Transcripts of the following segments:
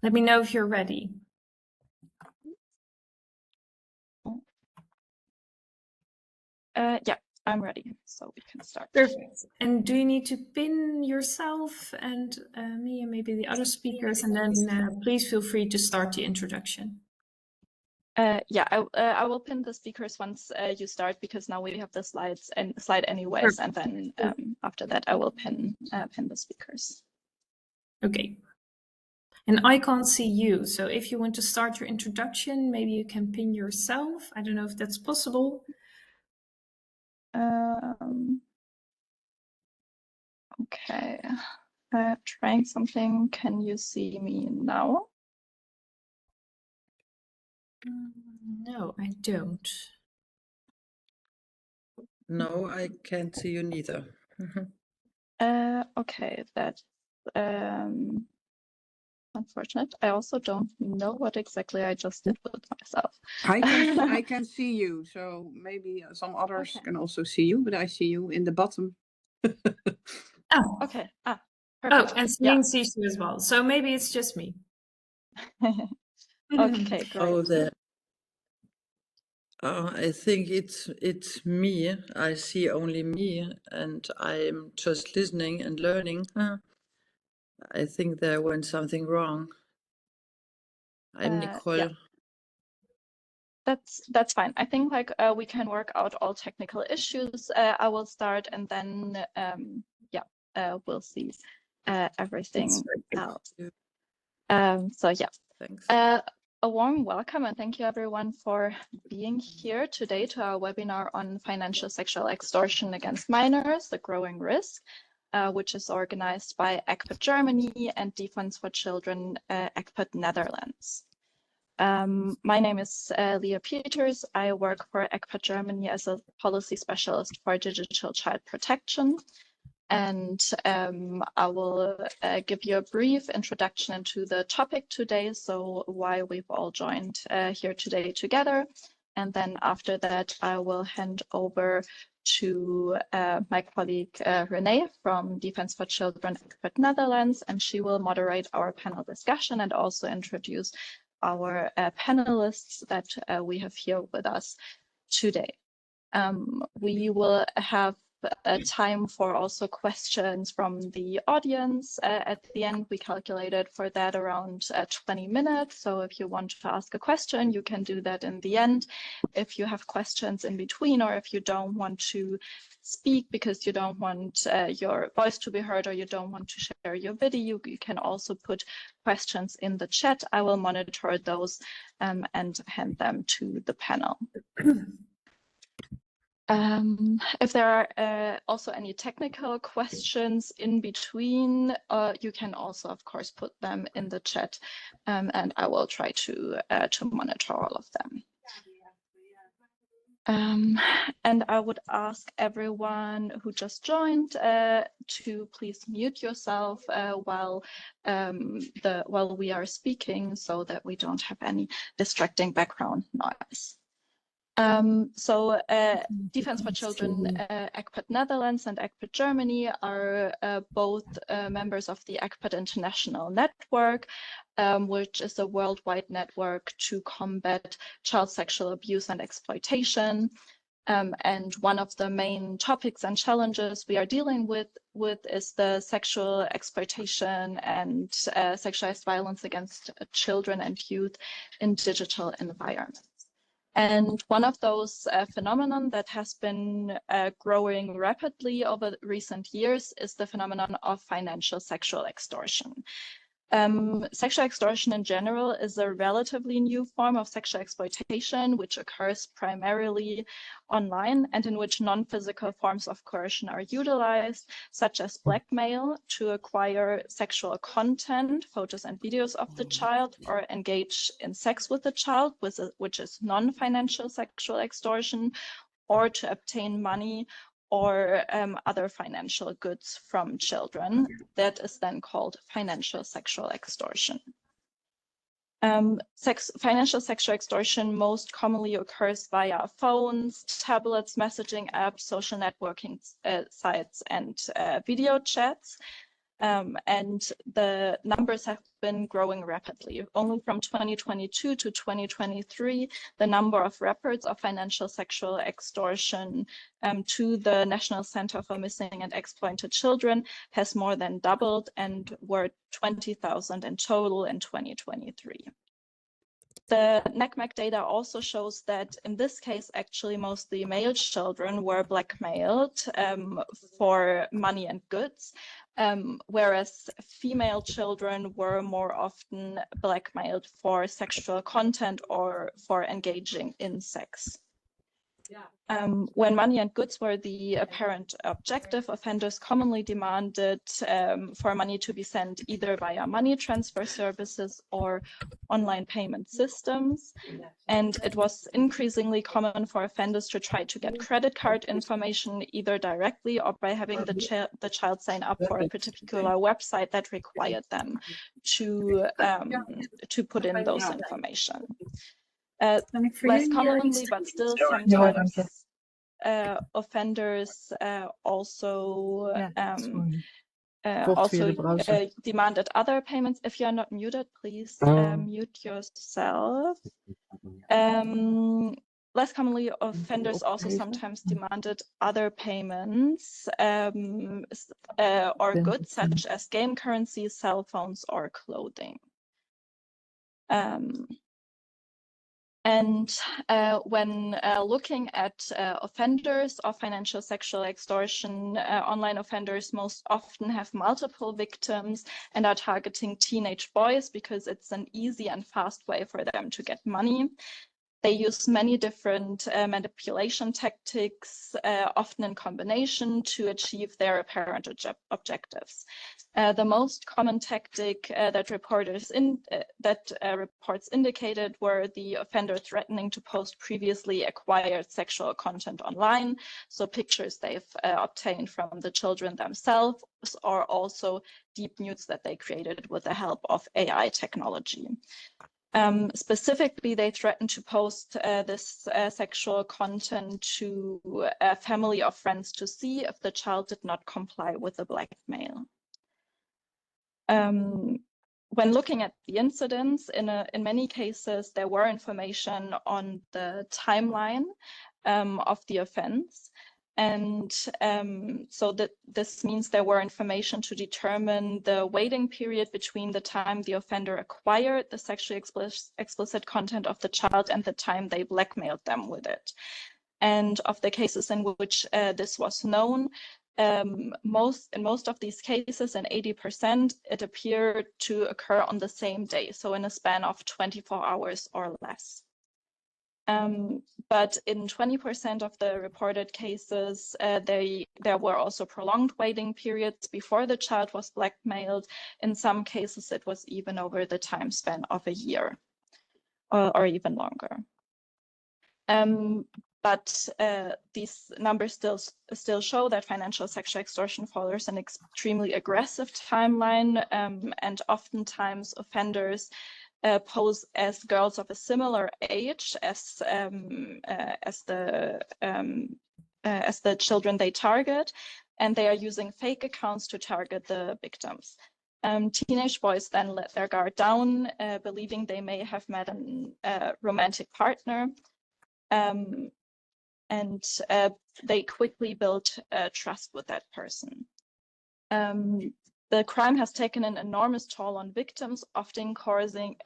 Let me know if you're ready. Yeah, I'm ready, so we can start. Perfect. And do you need to pin yourself and me and maybe the other speakers, and then please feel free to start the introduction. Yeah, I will pin the speakers once you start, because now we have the slides and slide anyways, and then after that I will pin the speakers. Okay. And I can't see you, so if you want to start your introduction, maybe you can pin yourself. I don't know if that's possible. Okay, trying something. Can you see me now? No, I don't. No, I can't see you neither. Okay, that's unfortunate. I also don't know what exactly I just did with myself. I can see you, so maybe some others can also see you, but I see you in the bottom. Oh, okay. Perfect. Oh, and Celine sees you as well. So maybe it's just me. Okay, great. Oh, there. Oh, I think it's me. I see only me, and I'm just listening and learning. I think there went something wrong. I'm Nicole. Yeah. That's fine. I think we can work out all technical issues. I will start, and then we'll see everything else. So yeah. Thanks. A warm welcome and thank you everyone for being here today to our webinar on financial sexual extortion against minors, the growing risk, which is organized by ECPAT Germany and Defense for Children, ECPAT Netherlands. My name is Leah Peters. I work for ECPAT Germany as a policy specialist for digital child protection. And I will give you a brief introduction into the topic today, so why we've all joined here today together. And then after that, I will hand over to my colleague Renee from Defense for Children, ECPAT Netherlands, and she will moderate our panel discussion and also introduce our panelists that we have here with us today. We will have time for also questions from the audience. At the end, we calculated for that around 20 minutes. So if you want to ask a question, you can do that in the end. If you have questions in between, or if you don't want to speak because you don't want your voice to be heard, or you don't want to share your video, you can also put questions in the chat. I will monitor those and hand them to the panel. If there are also any technical questions in between, you can also, of course, put them in the chat, and I will try to monitor all of them. And I would ask everyone who just joined to please mute yourself while we are speaking, so that we don't have any distracting background noise. Defense for Children, ECPAT Netherlands and ECPAT Germany are both members of the ECPAT International Network, which is a worldwide network to combat child sexual abuse and exploitation. And one of the main topics and challenges we are dealing with is the sexual exploitation and sexualized violence against children and youth in digital environments. And one of those phenomenon that has been growing rapidly over recent years is the phenomenon of financial sexual extortion. Sexual extortion in general is a relatively new form of sexual exploitation, which occurs primarily online and in which non-physical forms of coercion are utilized, such as blackmail to acquire sexual content, photos and videos of the child, or engage in sex with the child, which is non-financial sexual extortion, or to obtain money or other financial goods from children. That is then called financial sexual extortion. Financial sexual extortion most commonly occurs via phones, tablets, messaging apps, social networking sites, and video chats. And the numbers have been growing rapidly. Only from 2022 to 2023, the number of reports of financial sexual extortion to the National Center for Missing and Exploited Children has more than doubled and were 20,000 in total in 2023. The NECMEC data also shows that in this case, actually, mostly male children were blackmailed for money and goods, whereas female children were more often blackmailed for sexual content or for engaging in sex. When money and goods were the apparent objective, offenders commonly demanded for money to be sent either via money transfer services or online payment systems. And it was increasingly common for offenders to try to get credit card information either directly or by having the child sign up for a particular website that required them to put in those information. Less commonly, but still sometimes offenders also demanded other payments. If you are not muted, please mute yourself. Less commonly, offenders also sometimes demanded other payments or goods such as game currency, cell phones, or clothing. And when looking at offenders of financial sexual extortion, online offenders most often have multiple victims and are targeting teenage boys because it's an easy and fast way for them to get money. They use many different manipulation tactics, often in combination, to achieve their apparent objectives. The most common tactic that reports indicated were the offender threatening to post previously acquired sexual content online, so pictures they've obtained from the children themselves, or also deep nudes that they created with the help of AI technology. Specifically, they threatened to post this sexual content to a family of friends to see if the child did not comply with the blackmail. When looking at the incidents, in many cases, there were information on the timeline of the offense. And so this means there were information to determine the waiting period between the time the offender acquired the sexually explicit content of the child and the time they blackmailed them with it. And of the cases in which this was known, in most of these cases, in 80%, it appeared to occur on the same day, so in a span of 24 hours or less. But in 20% of the reported cases, there were also prolonged waiting periods before the child was blackmailed. In some cases, it was even over the time span of a year or even longer. But these numbers still show that financial sexual extortion follows an extremely aggressive timeline, and oftentimes offenders pose as girls of a similar age as the children they target, and they are using fake accounts to target the victims. Teenage boys then let their guard down, believing they may have met a romantic partner, and they quickly build trust with that person. The crime has taken an enormous toll on victims, often causing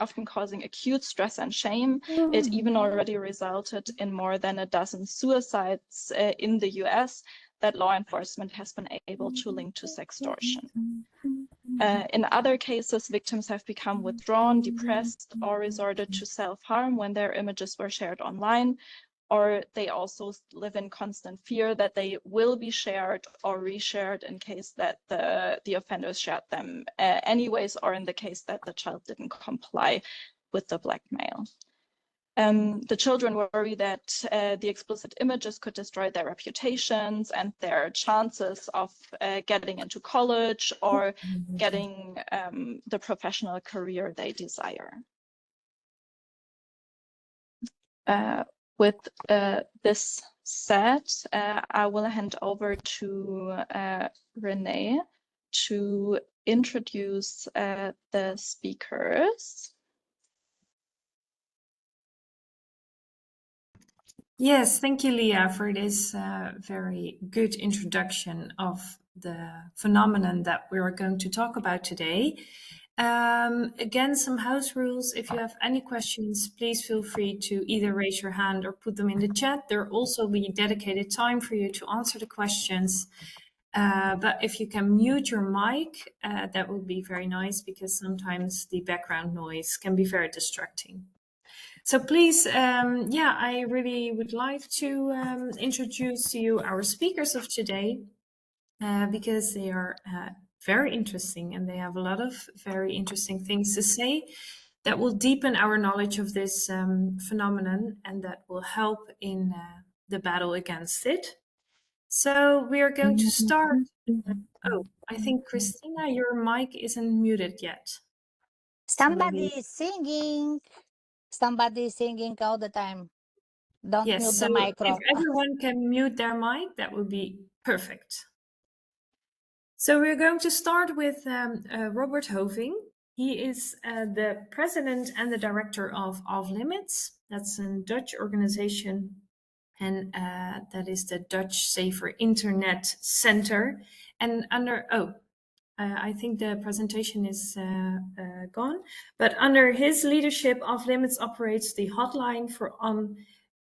acute stress and shame. It even already resulted in more than a dozen suicides in the US that law enforcement has been able to link to sextortion. In other cases, victims have become withdrawn, depressed, or resorted to self-harm when their images were shared online, or they also live in constant fear that they will be shared or reshared in case that the offenders shared them anyways, or in the case that the child didn't comply with the blackmail. The children worry that the explicit images could destroy their reputations and their chances of getting into college or getting the professional career they desire. With this said, I will hand over to Renee to introduce the speakers. Yes, thank you, Leah, for this very good introduction of the phenomenon that we are going to talk about today. Again, some house rules. If you have any questions, please feel free to either raise your hand or put them in the chat. There will also be dedicated time for you to answer the questions. But if you can mute your mic, that would be very nice, because sometimes the background noise can be very distracting. So please, I really would like to introduce to you our speakers of today, because they are very interesting and they have a lot of very interesting things to say that will deepen our knowledge of this phenomenon and that will help in the battle against it. So we are going to start. Oh, I think Christina, your mic isn't muted yet. Somebody is singing. Somebody is singing all the time. Don't Yes, mute so the micro. if everyone can mute their mic, that would be perfect. So we're going to start with Robert Hoving. He is the president and the director of Off Limits. That's a Dutch organization, and that is the Dutch Safer Internet Center. And I think the presentation is gone, but under his leadership, Off Limits operates the hotline for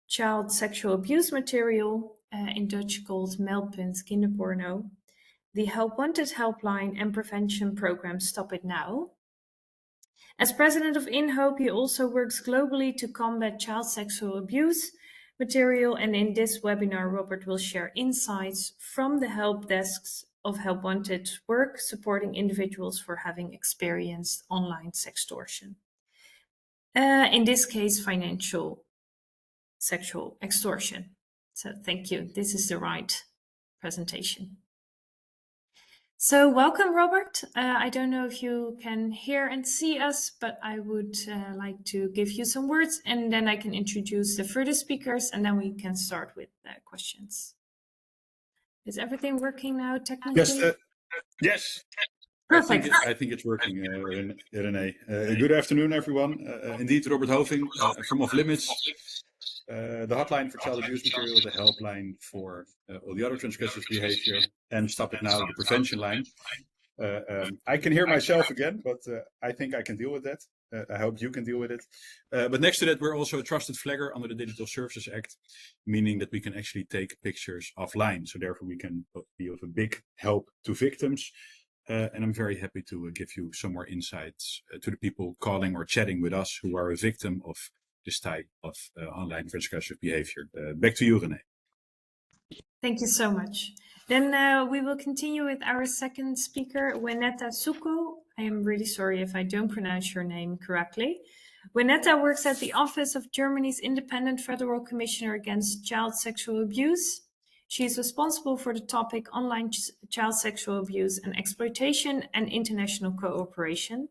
child sexual abuse material, in Dutch called Meldpunt Kinderporno, the Help Wanted helpline and prevention program Stop It Now. As president of In Hope, he also works globally to combat child sexual abuse material, and in this webinar, Robert will share insights from the help desks of Help Wanted work supporting individuals for having experienced online sextortion. In this case, financial sexual extortion. So thank you. This is the right presentation. So welcome, Robert. I don't know if you can hear and see us, but I would like to give you some words, and then I can introduce the further speakers, and then we can start with questions. Is everything working now technically? Yes. Yes. Perfect. I think it's working, Renee. Good afternoon, everyone. Indeed, Robert Hoving from Off Limits, the hotline for child abuse material, the helpline for all the other transgressive behavior, and Stop It Now, the prevention line. I can hear myself again, but I think I can deal with that. I hope you can deal with it. But next to that, we're also a trusted flagger under the Digital Services Act, meaning that we can actually take pictures offline. So therefore, we can be of a big help to victims. And I'm very happy to give you some more insights to the people calling or chatting with us who are a victim of this type of online transgressive behavior. Back to you, Renee. Thank you so much. Then we will continue with our second speaker, Wenetta Suko. I am really sorry if I don't pronounce your name correctly. Wenetta works at the Office of Germany's Independent Federal Commissioner Against Child Sexual Abuse. She is responsible for the topic online child sexual abuse and exploitation and international cooperation.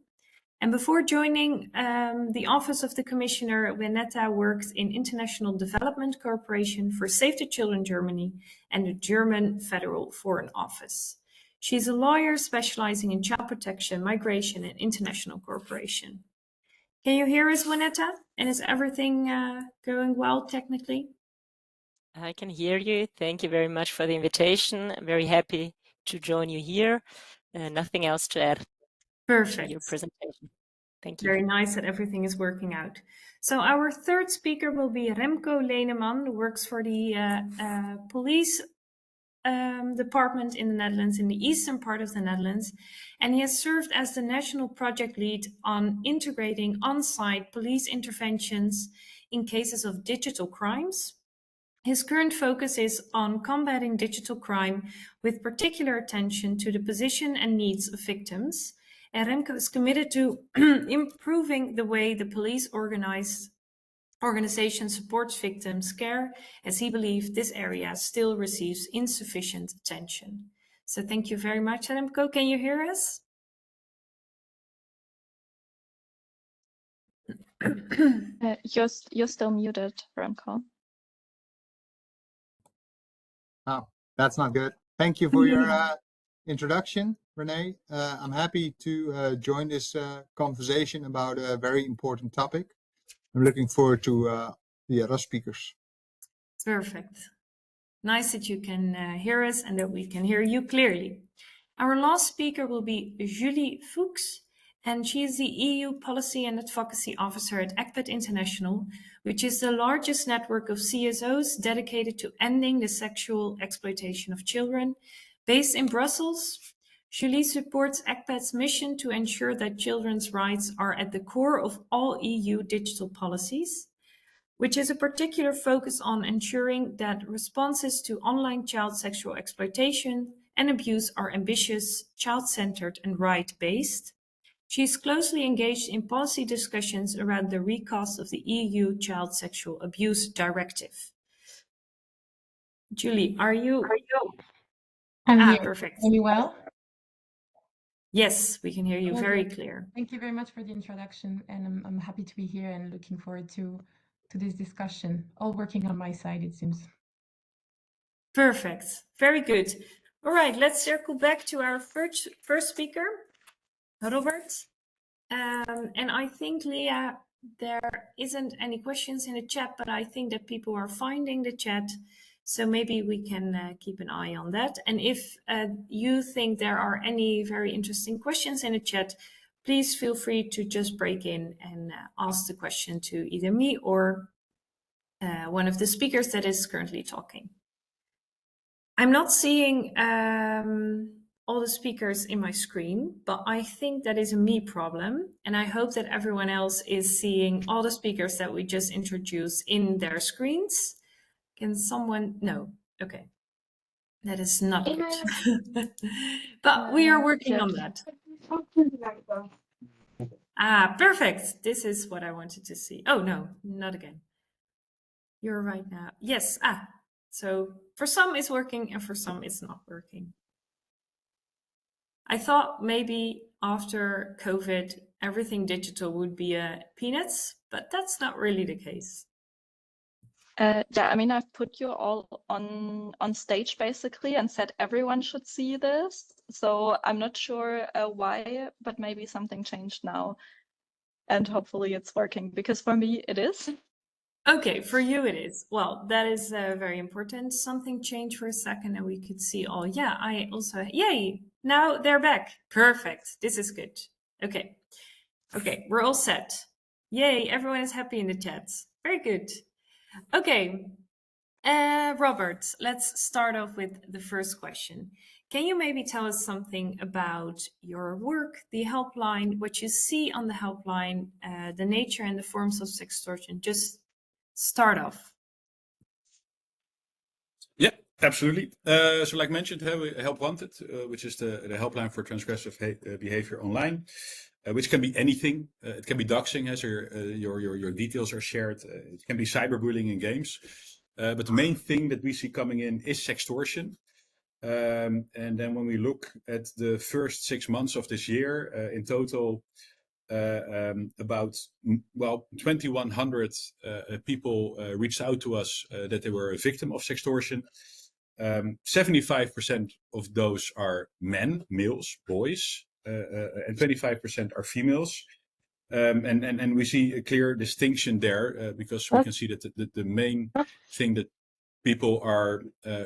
And before joining the Office of the Commissioner, Wenetta worked in International Development Cooperation for Save the Children Germany and the German Federal Foreign Office. She's a lawyer specializing in child protection, migration, and international cooperation. Can you hear us, Wenetta? And is everything going well technically? I can hear you. Thank you very much for the invitation. I'm very happy to join you here. Nothing else to add. Perfect. To your presentation. Thank you. Very nice that everything is working out. So our third speaker will be Remco Leneman, who works for the police department in the Netherlands, in the eastern part of the Netherlands. And he has served as the national project lead on integrating on-site police interventions in cases of digital crimes. His current focus is on combating digital crime with particular attention to the position and needs of victims. And Remco is committed to improving the way the police organization supports victims' care, as he believes this area still receives insufficient attention. So thank you very much, Remco. Can you hear us? You're still muted, Remco. Oh, that's not good. Thank you for your introduction. Renee. I'm happy to join this conversation about a very important topic. I'm looking forward to the other speakers. Perfect. Nice that you can hear us and that we can hear you clearly. Our last speaker will be Julie Fuchs, and she is the EU Policy and Advocacy Officer at ECPAT International, which is the largest network of CSOs dedicated to ending the sexual exploitation of children. Based in Brussels, Julie supports ECPAT's mission to ensure that children's rights are at the core of all EU digital policies, which is a particular focus on ensuring that responses to online child sexual exploitation and abuse are ambitious, child-centered, and right-based. She is closely engaged in policy discussions around the recast of the EU Child Sexual Abuse Directive. Julie, are you? I'm here. Perfect. Can you hear me well? Yes, we can hear you very clear. Thank you very much for the introduction, and I'm happy to be here and looking forward to this discussion. All working on my side, it seems. Perfect. Very good. All right, let's circle back to our first speaker, Robert. And I think, Leah, there isn't any questions in the chat, but I think that people are finding the chat. So maybe we can keep an eye on that. And if you think there are any very interesting questions in the chat, please feel free to just break in and ask the question to either me or one of the speakers that is currently talking. I'm not seeing all the speakers in my screen, but I think that is a me problem. And I hope that everyone else is seeing all the speakers that we just introduced in their screens. Can someone? No. Okay. That is not good. But we are working on that. Perfect. This is what I wanted to see. Oh, no, not again. You're right now. Yes. So for some it's working and for some it's not working. I thought maybe after COVID, everything digital would be peanuts, but that's not really the case. Yeah, I mean, I've put you all on stage basically and said everyone should see this. So I'm not sure why, but maybe something changed now. And hopefully it's working, because for me it is. Okay, for you it is. Well, that is very important. Something changed for a second and we could see all. Yeah, I also, yay, now they're back. Perfect, this is good. Okay, we're all set. Yay, everyone is happy in the chats. Very good. Okay, Robert, let's start off with the first question. Can you maybe tell us something about your work, the helpline, what you see on the helpline, the nature and the forms of sextortion? Just start off. Yeah, absolutely. So like mentioned, we Help Wanted, which is the helpline for transgressive behavior online, which can be anything. It can be doxing, as your details are shared. It can be cyberbullying in games. But the main thing that we see coming in is sextortion. And then when we look at the first 6 months of this year, in total, about 2,100 people reached out to us that they were a victim of sextortion. 75% of those are males, boys, and 25% are females. And we see a clear distinction there because we can see that the main thing that people are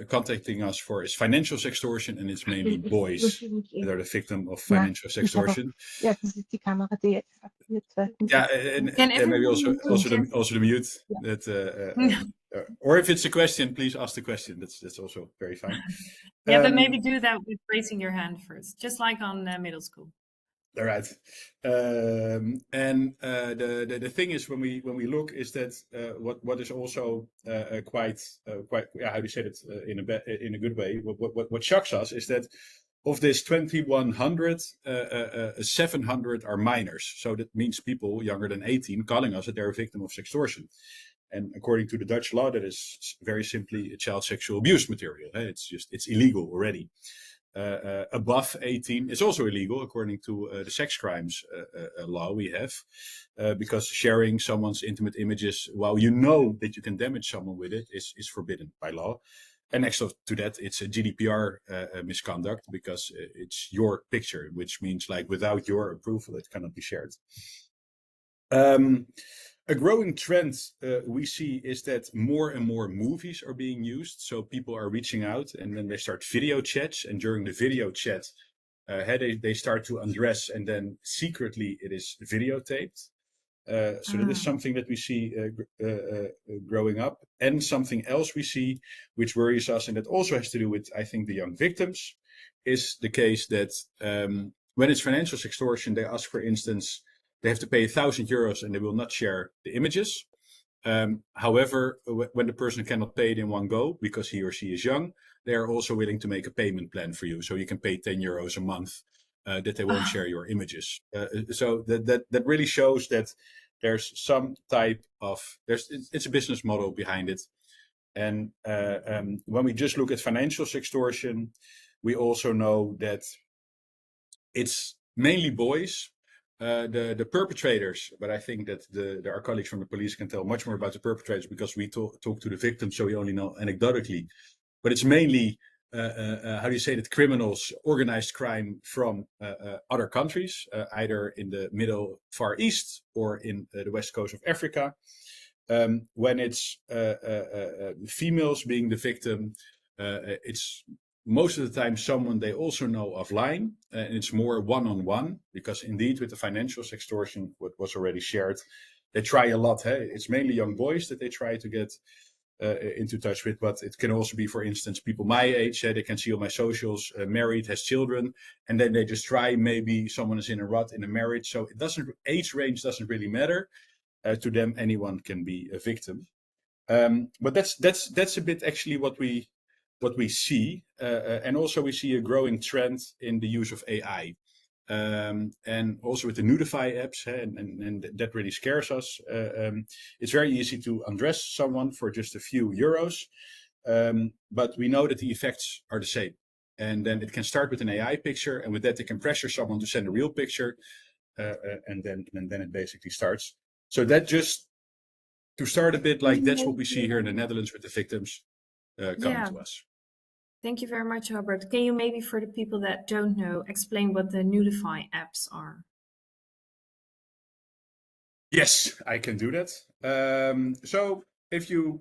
contacting us for is financial sextortion, and it's mainly boys that are the victim of financial sextortion. Yeah, and maybe also the mute. That or if it's a question, please ask the question. That's also very fine. Yeah, but maybe do that with raising your hand first, just like on middle school. All right, and the thing is, when we look, is that what is also quite how do you say it in a good way? What shocks us is that of this 2,100, 700 are minors. So that means people younger than 18 calling us that they're a victim of sextortion. And according to the Dutch law, that is very simply a child sexual abuse material. It's illegal already. Above 18 is also illegal according to the sex crimes law we have, because sharing someone's intimate images while you know that you can damage someone with it is forbidden by law. And next to that, it's a GDPR misconduct because it's your picture, which means like without your approval, it cannot be shared. A growing trend we see is that more and more movies are being used. So people are reaching out and then they start video chats. And during the video chat, they start to undress and then secretly it is videotaped. So that is something that we see growing up. And something else we see which worries us, and that also has to do with, I think, the young victims, is the case that when it's financial extortion, they ask, for instance, they have to pay €1,000 and they will not share the images. However, when the person cannot pay it in one go because he or she is young, they are also willing to make a payment plan for you. So you can pay €10 a month that they won't share your images. So that really shows that there's some type of, it's a business model behind it. And when we just look at financial extortion, we also know that it's mainly boys. The perpetrators, but I think that our colleagues from the police can tell much more about the perpetrators because we talk to the victims, so we only know anecdotally. But it's mainly, how do you say that, criminals, organized crime from other countries, either in the Middle Far East or in the west coast of Africa. When it's females being the victim, it's most of the time someone they also know offline, and it's more one-on-one, because indeed with the financial extortion, what was already shared, they try a lot. Hey? It's mainly young boys that they try to get into touch with, but it can also be, for instance, people my age. They can see on my socials, married, has children, and then they just try, maybe someone is in a rut in a marriage. So it doesn't, age range doesn't really matter. To them, anyone can be a victim. But that's a bit actually what we see, and also we see a growing trend in the use of AI, and also with the Nudify apps, and that really scares us. It's very easy to undress someone for just a few euros, but we know that the effects are the same. And then it can start with an AI picture, and with that they can pressure someone to send a real picture, and then it basically starts. So that just to start a bit, like that's what we see here in the Netherlands with the victims coming to us. Thank you very much, Robert. Can you maybe, for the people that don't know, explain what the Nudify apps are? Yes, I can do that. So if you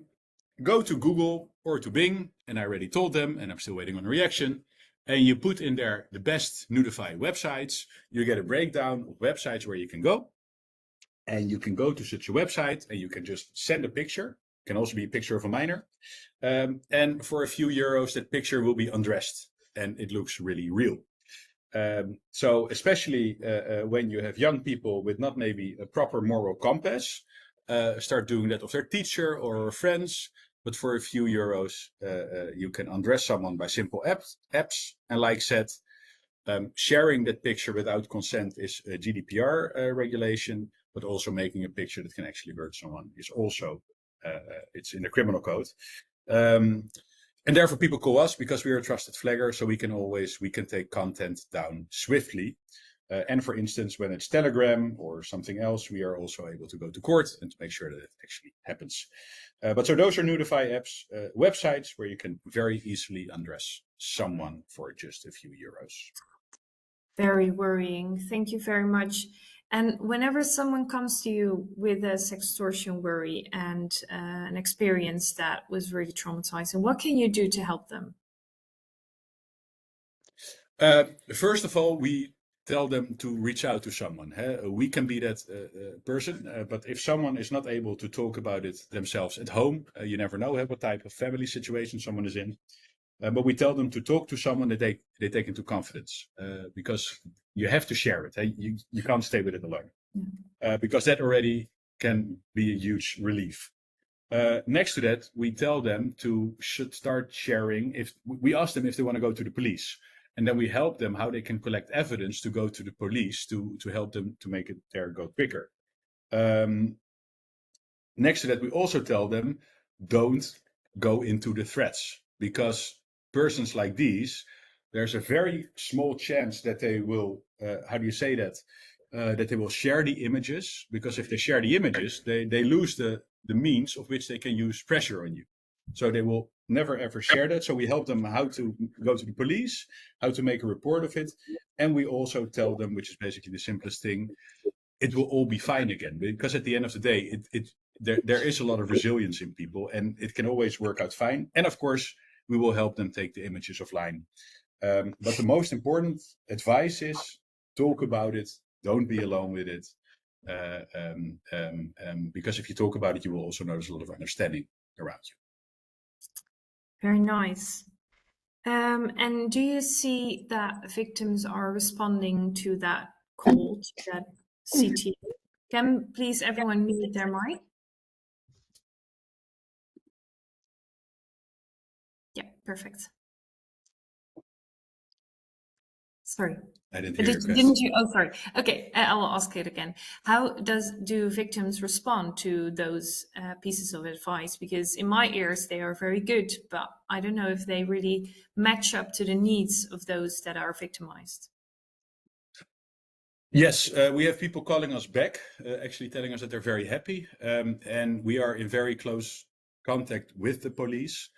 go to Google or to Bing, and I already told them, and I'm still waiting on a reaction, and you put in there the best Nudify websites, you get a breakdown of websites where you can go. And you can go to such a website and you can just send a picture. It can also be a picture of a minor. And for a few euros, that picture will be undressed and it looks really real. So especially when you have young people with not maybe a proper moral compass, start doing that of their teacher or friends. But for a few euros, you can undress someone by simple apps. And like said, sharing that picture without consent is a GDPR regulation, but also making a picture that can actually hurt someone is also, it's in the criminal code. And therefore people call us because we are a trusted flagger, so we can take content down swiftly. And for instance, when it's Telegram or something else, we are also able to go to court and to make sure that it actually happens. But so those are Nudify apps, websites where you can very easily undress someone for just a few euros. Very worrying. Thank you very much. And whenever someone comes to you with a sextortion worry and an experience that was really traumatizing, what can you do to help them? First of all, we tell them to reach out to someone. We can be that person, but if someone is not able to talk about it themselves at home, you never know what type of family situation someone is in. But we tell them to talk to someone that they take into confidence, because you have to share it. You can't stay with it alone, because that already can be a huge relief. Next to that, we tell them should start sharing. If we ask them if they want to go to the police, and then we help them how they can collect evidence to go to the police to help them to make it there go quicker. Next to that, we also tell them don't go into the threats, because persons like these, there's a very small chance that they will, that they will share the images, because if they share the images, they lose the means of which they can use pressure on you. So they will never ever share that. So we help them how to go to the police, how to make a report of it. And we also tell them, which is basically the simplest thing, it will all be fine again. Because at the end of the day, there is a lot of resilience in people and it can always work out fine. And of course, we will help them take the images offline. But the most important advice is talk about it. Don't be alone with it. Because if you talk about it, you will also notice a lot of understanding around you. Very nice. And do you see that victims are responding to that call, to that CT? Can please everyone mute their mic? Yeah, perfect. Sorry. I didn't hear your question. Didn't you? Oh, sorry. Okay, I will ask it again. How do victims respond to those pieces of advice? Because in my ears, they are very good, but I don't know if they really match up to the needs of those that are victimized. Yes, we have people calling us back, actually telling us that they're very happy. And we are in very close contact with the police.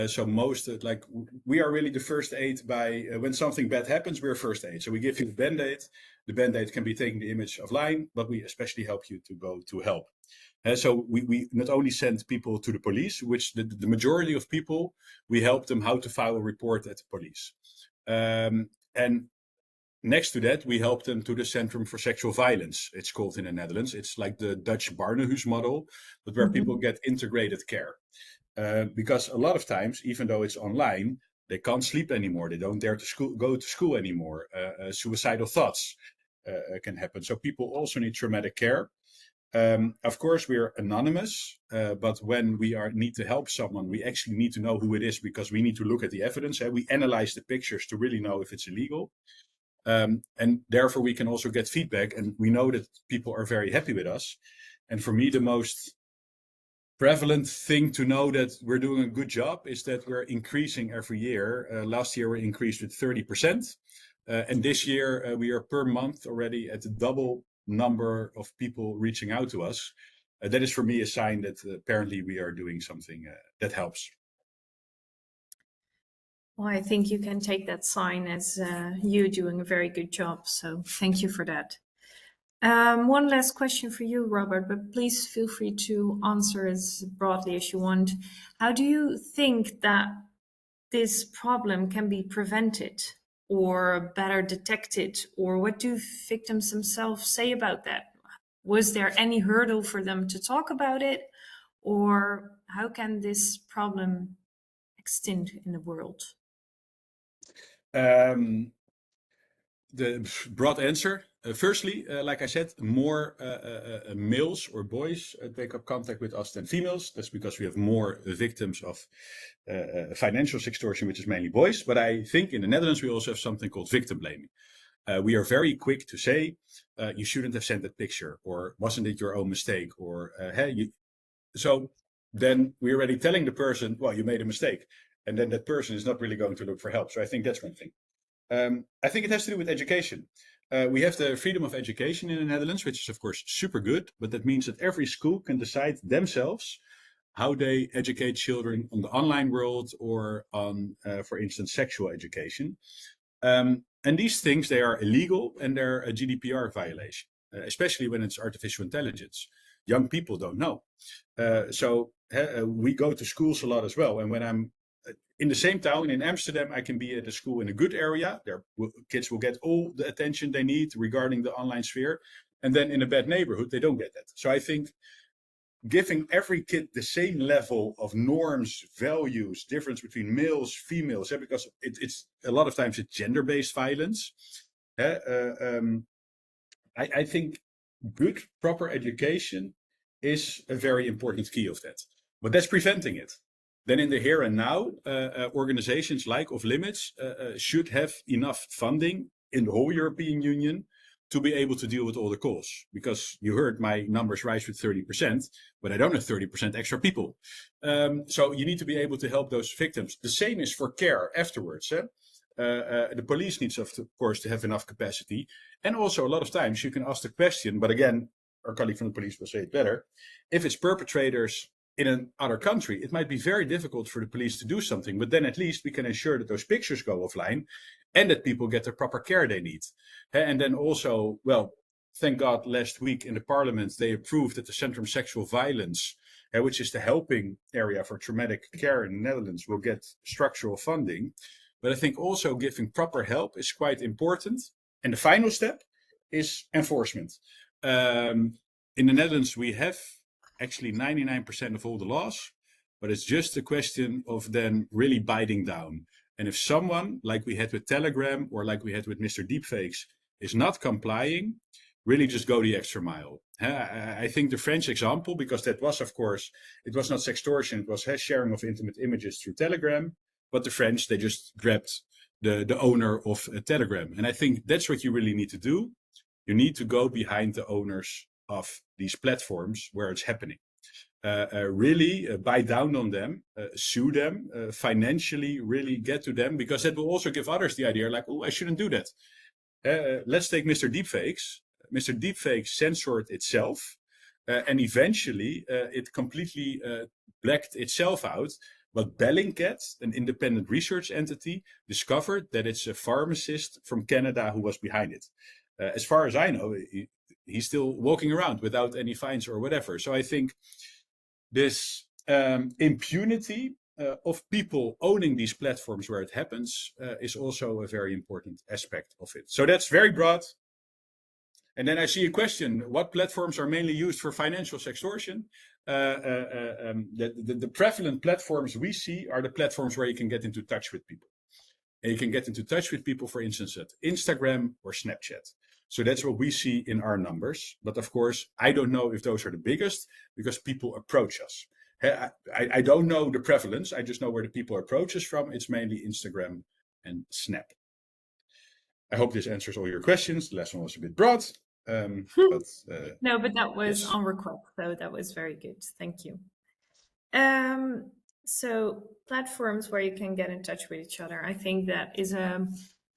So we are really the first aid by when something bad happens, we're first aid. So we give you the Band-Aid. The Band-Aid can be taking the image offline, but we especially help you to go to help. So we not only send people to the police, which the majority of people, we help them how to file a report at the police. And next to that, we help them to the Centrum for Sexual Violence. It's called in the Netherlands. It's like the Dutch Barnehus model, but where people get integrated care. Because a lot of times, even though it's online, they can't sleep anymore. They don't dare to go to school anymore. Suicidal thoughts can happen. So people also need traumatic care. Of course, we are anonymous, but when we need to help someone, we actually need to know who it is because we need to look at the evidence. We analyze the pictures to really know if it's illegal. And therefore, we can also get feedback. And we know that people are very happy with us. And for me, the most prevalent thing to know that we're doing a good job is that we're increasing every year. Last year, we increased with 30%. And this year, we are per month already at the double number of people reaching out to us. That is for me a sign that apparently we are doing something that helps. Well, I think you can take that sign as you doing a very good job. So thank you for that. One last question for you, Robert, but please feel free to answer as broadly as you want. How do you think that this problem can be prevented or better detected? Or what do victims themselves say about that? Was there any hurdle for them to talk about it? Or how can this problem extend in the world? The broad answer, firstly, like I said, more males or boys take up contact with us than females. That's because we have more victims of financial extortion, which is mainly boys. But I think in the Netherlands, we also have something called victim blaming. We are very quick to say, you shouldn't have sent that picture, or wasn't it your own mistake? Or, so then we're already telling the person, well, you made a mistake. And then that person is not really going to look for help. So I think that's one thing. I think it has to do with education. We have the freedom of education in the Netherlands, which is of course super good, but that means that every school can decide themselves how they educate children on the online world or on, for instance, sexual education. And these things, they are illegal and they're a GDPR violation, especially when it's artificial intelligence. Young people don't know. So we go to schools a lot as well. And when I'm in the same town in Amsterdam, I can be at a school in a good area. Their kids will get all the attention they need regarding the online sphere. And then in a bad neighborhood, they don't get that. So I think giving every kid the same level of norms, values, difference between males, females, because it's a lot of times it's gender-based violence. I think good, proper education is a very important key of that. But that's preventing it. Then in the here and now, organizations like Off Limits should have enough funding in the whole European Union to be able to deal with all the calls. Because you heard my numbers rise with 30%, but I don't have 30% extra people. So you need to be able to help those victims. The same is for care afterwards. The police needs, of course, to have enough capacity. And also a lot of times you can ask the question, but again, our colleague from the police will say it better. If it's perpetrators in another country, it might be very difficult for the police to do something, but then at least we can ensure that those pictures go offline and that people get the proper care they need. And then also, well, thank God last week in the parliament, they approved that the Centrum Sexual Violence, which is the helping area for traumatic care in the Netherlands, will get structural funding. But I think also giving proper help is quite important. And the final step is enforcement. In the Netherlands, we have actually 99% of all the laws, but it's just a question of then really biting down. And if someone, like we had with Telegram or like we had with Mr. Deepfakes, is not complying, really just go the extra mile. I think the French example, because that was, of course, it was not sextortion, it was sharing of intimate images through Telegram, but the French, they just grabbed the owner of Telegram. And I think that's what you really need to do. You need to go behind the owners of these platforms where it's happening. Really bite down on them, sue them, financially really get to them, because that will also give others the idea like, oh, I shouldn't do that. Let's take Mr. Deepfakes. Mr. Deepfakes censored itself, and eventually it completely blacked itself out. But Bellingcat, an independent research entity, discovered that it's a pharmacist from Canada who was behind it. As far as I know, he's still walking around without any fines or whatever. So I think this impunity of people owning these platforms where it happens is also a very important aspect of it. So that's very broad. And then I see a question, what platforms are mainly used for financial sextortion? The prevalent platforms we see are the platforms where you can get into touch with people. And you can get into touch with people, for instance, at Instagram or Snapchat. So that's what we see in our numbers. But of course, I don't know if those are the biggest because people approach us. I don't know the prevalence. I just know where the people approach us from. It's mainly Instagram and Snap. I hope this answers all your questions. The last one was a bit broad. No, but that was yes. on request, so that was very good. Thank you. So platforms where you can get in touch with each other. I think that is a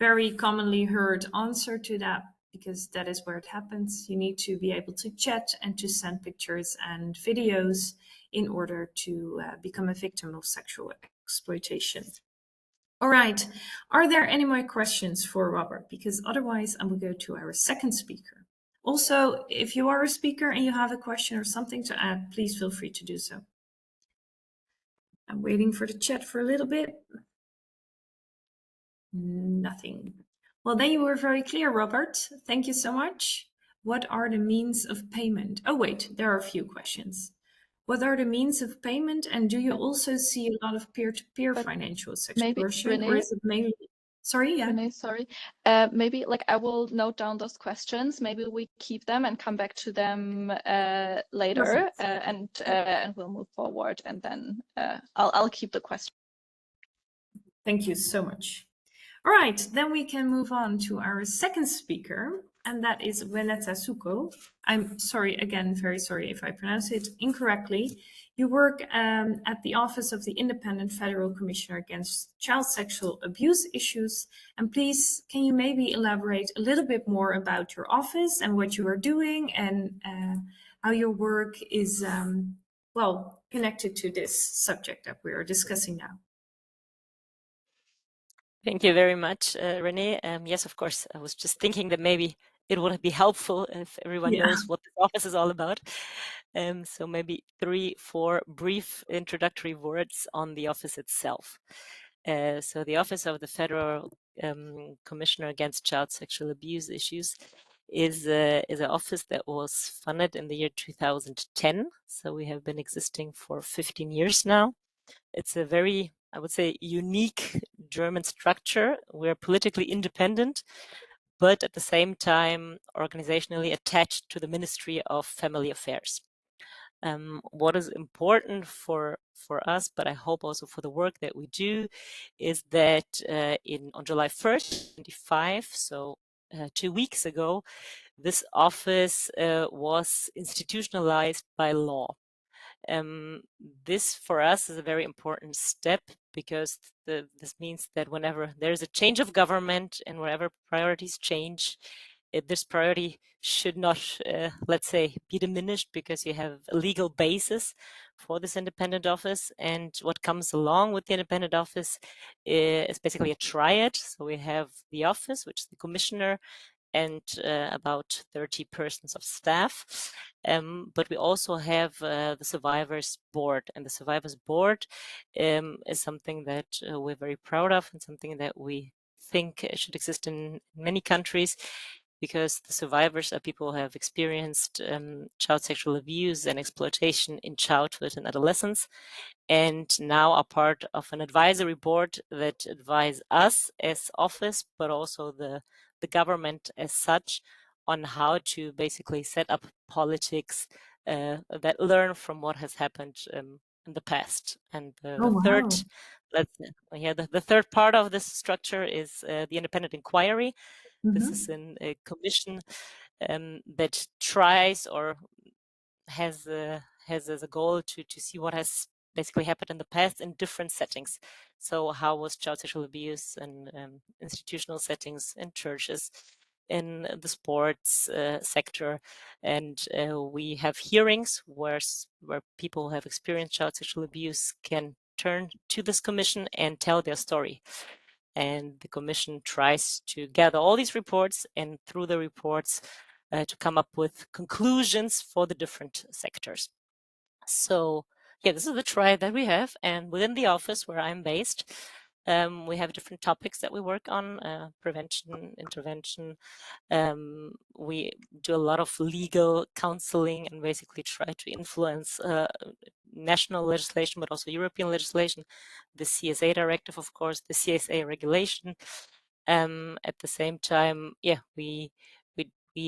very commonly heard answer to that, because that is where it happens. You need to be able to chat and to send pictures and videos in order to become a victim of sexual exploitation. All right. Are there any more questions for Robert? Because otherwise I will go to our second speaker. Also, if you are a speaker and you have a question or something to add, please feel free to do so. I'm waiting for the chat for a little bit. Nothing. Well, then you were very clear, Robert. Thank you so much. What are the means of payment? Oh, wait, there are a few questions. What are the means of payment? And do you also see a lot of peer-to-peer financial sextortion? Or is it mainly... Sorry, yeah. Renee, sorry. Maybe like I will note down those questions. Maybe we keep them and come back to them later, and we'll move forward. And then I'll keep the question. Thank you so much. All right, then we can move on to our second speaker, and that is Renata Suko. I'm sorry, again, very sorry if I pronounce it incorrectly. You work at the Office of the Independent Federal Commissioner Against Child Sexual Abuse Issues. And please, can you maybe elaborate a little bit more about your office and what you are doing and how your work is, well, connected to this subject that we are discussing now? Thank you very much, Renee. Yes, of course, I was just thinking that maybe it would be helpful if everyone knows what the office is all about. So maybe 3-4 brief introductory words on the office itself. So the Office of the Federal Commissioner Against Child Sexual Abuse Issues is an office that was funded in the year 2010. So we have been existing for 15 years now. It's a very, I would say, unique German structure. We're politically independent, but at the same time, organizationally attached to the Ministry of Family Affairs. What is important for us, but I hope also for the work that we do, is that on July 1st, 2025, so 2 weeks ago, this office was institutionalized by law. This for us is a very important step, because this means that whenever there's a change of government and wherever priorities change, this priority should not, let's say, be diminished because you have a legal basis for this independent office. And what comes along with the independent office is basically a triad. So we have the office, which is the commissioner, and about 30 persons of staff. But we also have the survivors board, and the survivors board is something that we're very proud of and something that we think should exist in many countries, because the survivors are people who have experienced child sexual abuse and exploitation in childhood and adolescence, and now are part of an advisory board that advise us as office, but also the government as such, on how to basically set up politics that learn from what has happened in the past. And the third, the third part of this structure is the independent inquiry. This is a commission that tries or has as a goal to see what has basically happened in the past in different settings. So how was child sexual abuse in institutional settings, in churches, in the sports sector, and we have hearings where people who have experienced child sexual abuse can turn to this commission and tell their story. And the commission tries to gather all these reports, and through the reports to come up with conclusions for the different sectors. So yeah, this is the triad that we have, and within the office where I'm based, we have different topics that we work on: prevention, intervention. We do a lot of legal counseling and basically try to influence national legislation, but also European legislation, the CSA directive, of course, the CSA regulation. At the same time, yeah, we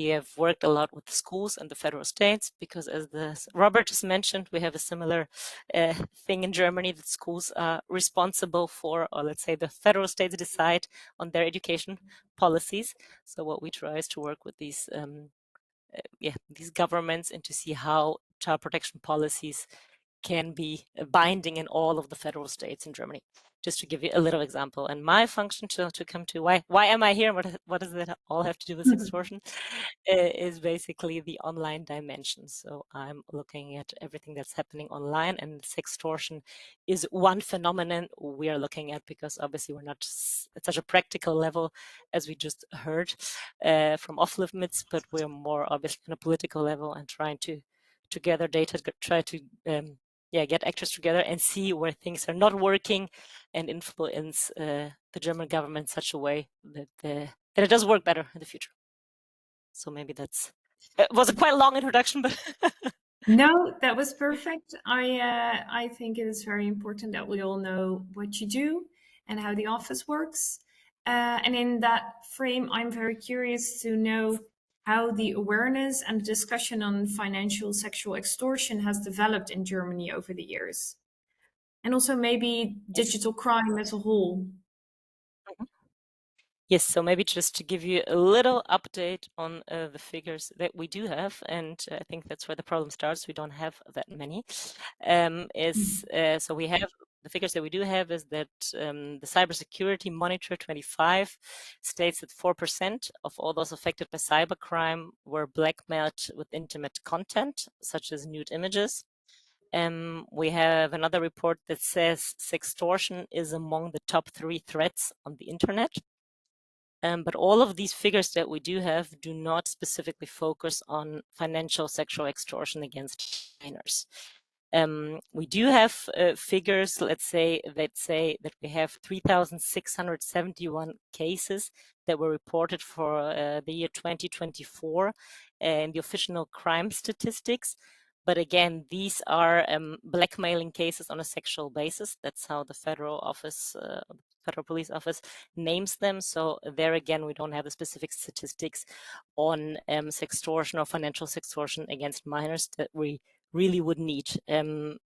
have worked a lot with schools and the federal states, because as Robert just mentioned, we have a similar thing in Germany, that schools are responsible for, or let's say the federal states decide on their education policies. So what we try is to work with these these governments and to see how child protection policies can be binding in all of the federal states in Germany. Just to give you a little example. And my function to come to why am I here? What does that all have to do with extortion? Is basically the online dimension. So I'm looking at everything that's happening online, and sextortion is one phenomenon we are looking at, because obviously we're not at such a practical level as we just heard from Off Limits, but we're more obviously on a political level and trying to gather data, try to get actors together and see where things are not working, and influence the German government in such a way that it does work better in the future. So maybe it was a quite long introduction, but no, that was perfect. I think it is very important that we all know what you do and how the office works. And in that frame, I'm very curious to know how the awareness and discussion on financial sexual extortion has developed in Germany over the years. And also maybe digital crime as a whole. Yes, so maybe just to give you a little update on the figures that we do have, and I think that's where the problem starts. We don't have that many. So we have the figures that we do have is that the Cybersecurity Monitor 25 states that 4% of all those affected by cybercrime were blackmailed with intimate content, such as nude images. We have another report that says sextortion is among the top 3 threats on the internet. But all of these figures that we do have do not specifically focus on financial sexual extortion against minors. We do have figures, let's say, that say that we have 3,671 cases that were reported for the year 2024 in the official crime statistics. But again, these are blackmailing cases on a sexual basis. That's how the federal office, federal police office names them. So there again, we don't have the specific statistics on sextortion or financial sextortion against minors that we really would need.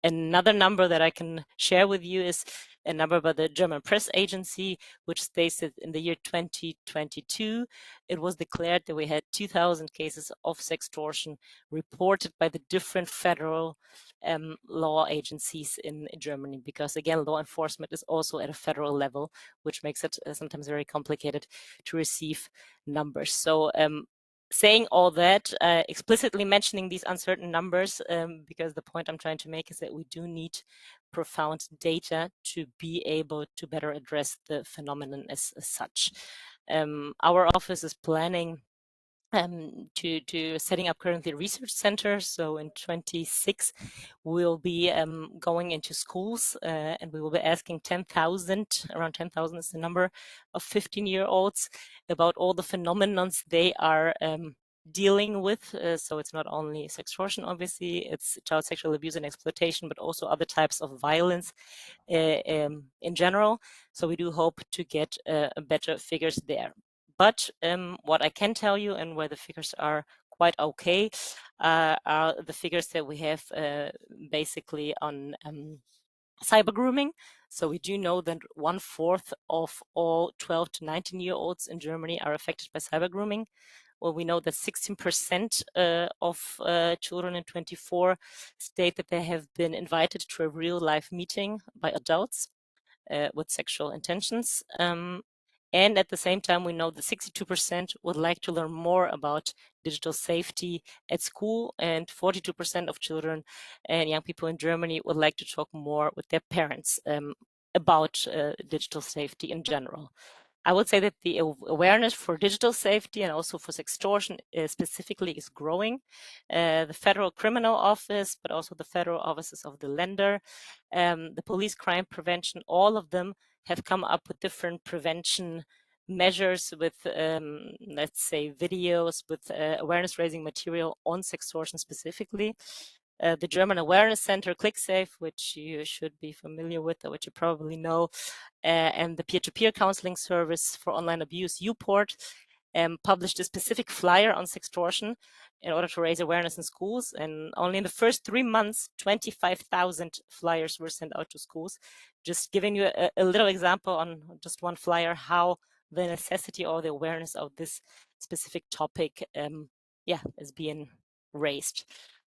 Another number that I can share with you is a number by the German press agency, which states that in the year 2022, it was declared that we had 2,000 cases of sextortion reported by the different federal law agencies in Germany, because again, law enforcement is also at a federal level, which makes it sometimes very complicated to receive numbers. So saying all that, explicitly mentioning these uncertain numbers, because the point I'm trying to make is that we do need profound data to be able to better address the phenomenon as such. Our office is planning to setting up currently research centers. So in 26, we'll be going into schools and we will be asking 10,000, around 10,000 is the number of 15-year-olds about all the phenomenons they are dealing with. So it's not only sextortion, obviously, it's child sexual abuse and exploitation, but also other types of violence in general. So we do hope to get better figures there. But what I can tell you, and where the figures are quite okay, are the figures that we have basically on cyber grooming. So we do know that 1/4 of all 12 to 19-year-olds in Germany are affected by cyber grooming. Well, we know that 16% of children in 24 state that they have been invited to a real life meeting by adults with sexual intentions. And at the same time, we know that 62% would like to learn more about digital safety at school, and 42% of children and young people in Germany would like to talk more with their parents about digital safety in general. I would say that the awareness for digital safety and also for sextortion specifically is growing. The Federal Criminal Office, but also the federal offices of the Länder, the police crime prevention, all of them have come up with different prevention measures with, let's say, videos, with awareness raising material on sextortion specifically. The German Awareness Center, ClickSafe, which you should be familiar with, or which you probably know, and the peer-to-peer counseling service for online abuse, UPort, published a specific flyer on sextortion in order to raise awareness in schools. And only in the first 3 months, 25,000 flyers were sent out to schools. Just giving you a little example on just one flyer, how the necessity or the awareness of this specific topic is being raised.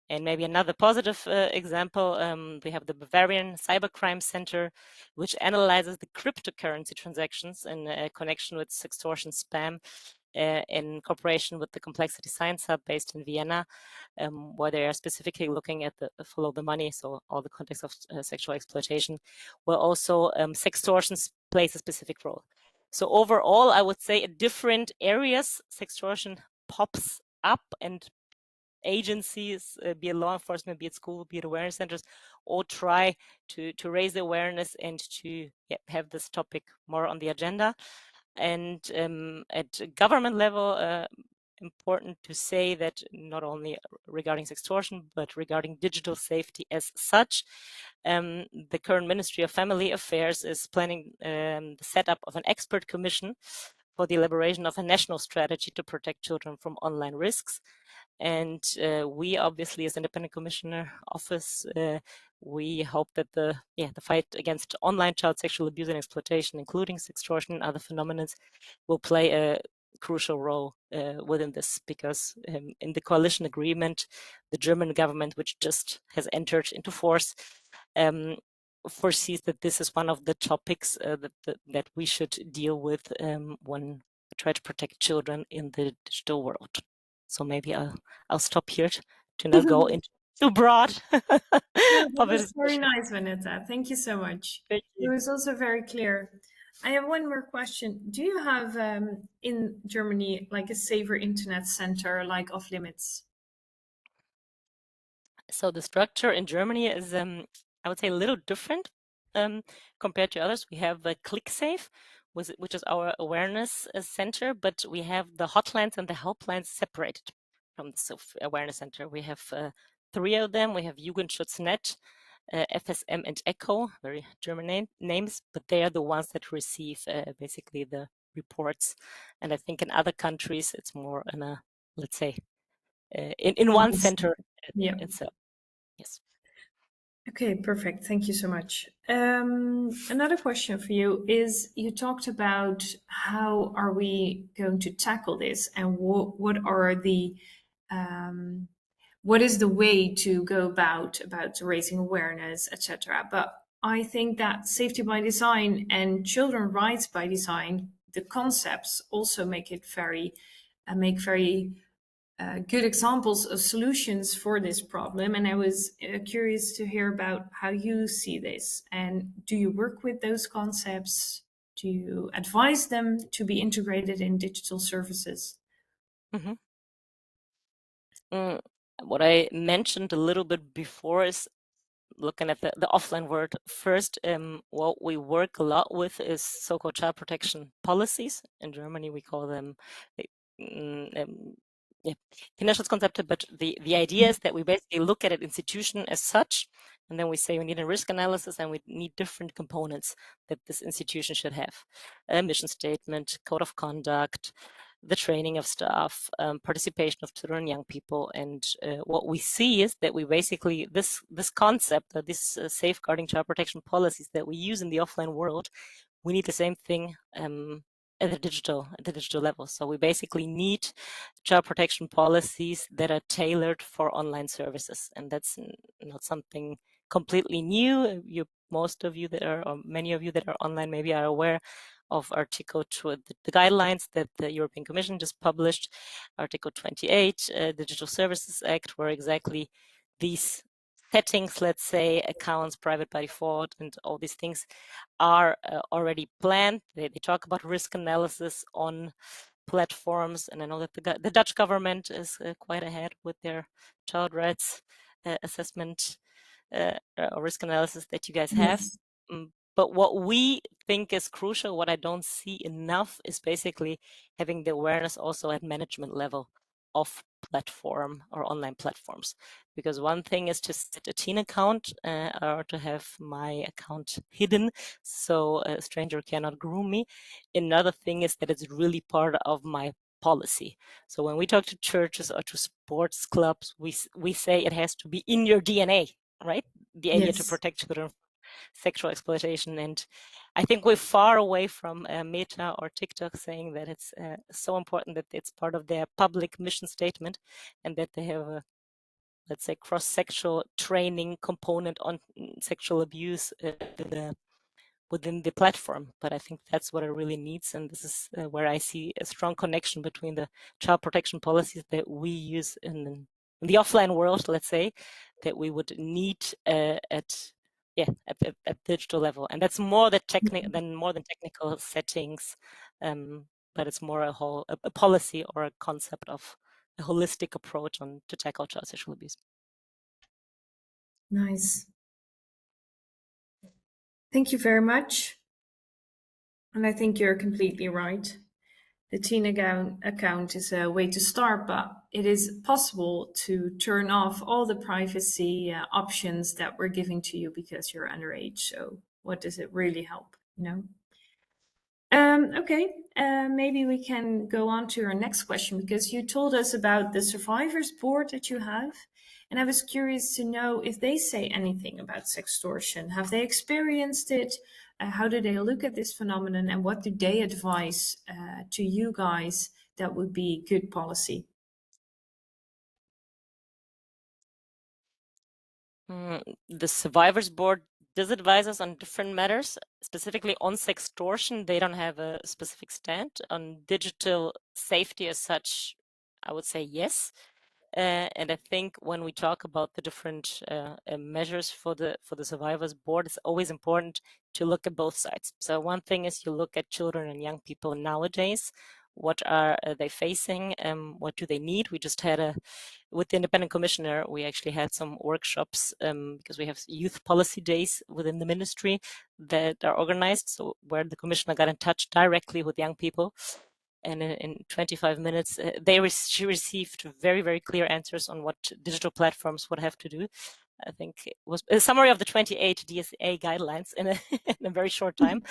And maybe another positive example, we have the Bavarian Cybercrime Center, which analyzes the cryptocurrency transactions in connection with sextortion spam in cooperation with the Complexity Science Hub based in Vienna, where they are specifically looking at the follow the money, so all the context of sexual exploitation, where also sextortion plays a specific role. So overall, I would say in different areas, sextortion pops up, and agencies, be it law enforcement, be it school, be it awareness centers, all try to raise the awareness and to have this topic more on the agenda. And at government level, important to say that not only regarding sextortion, but regarding digital safety as such, the current Ministry of Family Affairs is planning the setup of an expert commission for the elaboration of a national strategy to protect children from online risks. And we obviously, as Independent Commissioner Office, we hope that the fight against online child sexual abuse and exploitation, including sextortion and other phenomena, will play a crucial role within this, because in the coalition agreement, the German government, which just has entered into force, foresees that this is one of the topics that we should deal with when we try to protect children in the digital world. So maybe I'll stop here to not go into too broad. That was very nice, Vanessa. Thank you so much. Thank you. It was also very clear. I have one more question. Do you have in Germany like a safer internet center like Off Limits? So the structure in Germany is, I would say, a little different compared to others. We have ClickSafe, which is our awareness center, but we have the hotlines and the helplines separated from the awareness center. We have 3 of them. We have Jugendschutznet, FSM, and ECHO, very German names, but they are the ones that receive basically the reports. And I think in other countries, it's more in a, let's say, in one center itself. Yes. Okay, perfect. Thank you so much. Another question for you is, you talked about how are we going to tackle this, and what are the what is the way to go about raising awareness, etc. But I think that safety by design and children rights by design, the concepts also make it very good examples of solutions for this problem, and I was curious to hear about how you see this. And do you work with those concepts? Do you advise them to be integrated in digital services? Mm-hmm. What I mentioned a little bit before is looking at the offline world first. What we work a lot with is so-called child protection policies. In Germany, we call them Kinderschutz-Konzepte, but the idea is that we basically look at an institution as such, and then we say we need a risk analysis and we need different components that this institution should have. A mission statement, code of conduct, the training of staff, participation of children and young people. And what we see is that we basically, this concept, this safeguarding child protection policies that we use in the offline world, we need the same thing at the digital level. So we basically need child protection policies that are tailored for online services. And that's not something completely new. Most of you that are, or many of you that are online maybe are aware of Article the guidelines that the European Commission just published, Article 28, Digital Services Act, where exactly these settings, let's say accounts, private by default, and all these things are already planned. They talk about risk analysis on platforms, and I know that the Dutch government is quite ahead with their child rights assessment or risk analysis that you guys have. Yes. But what we think is crucial, what I don't see enough, is basically having the awareness also at management level of platform or online platforms. Because one thing is to set a teen account or to have my account hidden so a stranger cannot groom me. Another thing is that it's really part of my policy. So when we talk to churches or to sports clubs, we say it has to be in your DNA, right? The idea to protect children from sexual exploitation. And I think we're far away from Meta or TikTok saying that it's so important that it's part of their public mission statement and that they have a, let's say, cross-sexual training component on sexual abuse within the platform. But I think that's what it really needs. And this is where I see a strong connection between the child protection policies that we use in the offline world, let's say, that we would need at digital level. And that's more than technical settings, but it's more a policy or a concept of a holistic approach to tackle child sexual abuse. Nice. Thank you very much. And I think you're completely right. The teen account is a way to start, but it is possible to turn off all the privacy options that we're giving to you because you're underage. So what does it really help, you know? Okay, maybe we can go on to our next question, because you told us about the survivors board that you have. And I was curious to know if they say anything about sextortion. Have they experienced it? How do they look at this phenomenon? And what do they advise to you guys that would be good policy? The survivors board does advise us on different matters. Specifically on sextortion, they don't have a specific stand. On digital safety as such, I would say yes. And I think when we talk about the different measures for the survivors board, it's always important to look at both sides. So one thing is you look at children and young people nowadays. What are they facing? What do they need? We just had with the independent commissioner, we actually had some workshops because we have youth policy days within the ministry that are organized. So where the commissioner got in touch directly with young people. And in 25 minutes, she received very, very clear answers on what digital platforms would have to do. I think it was a summary of the 28 DSA guidelines in a very short time.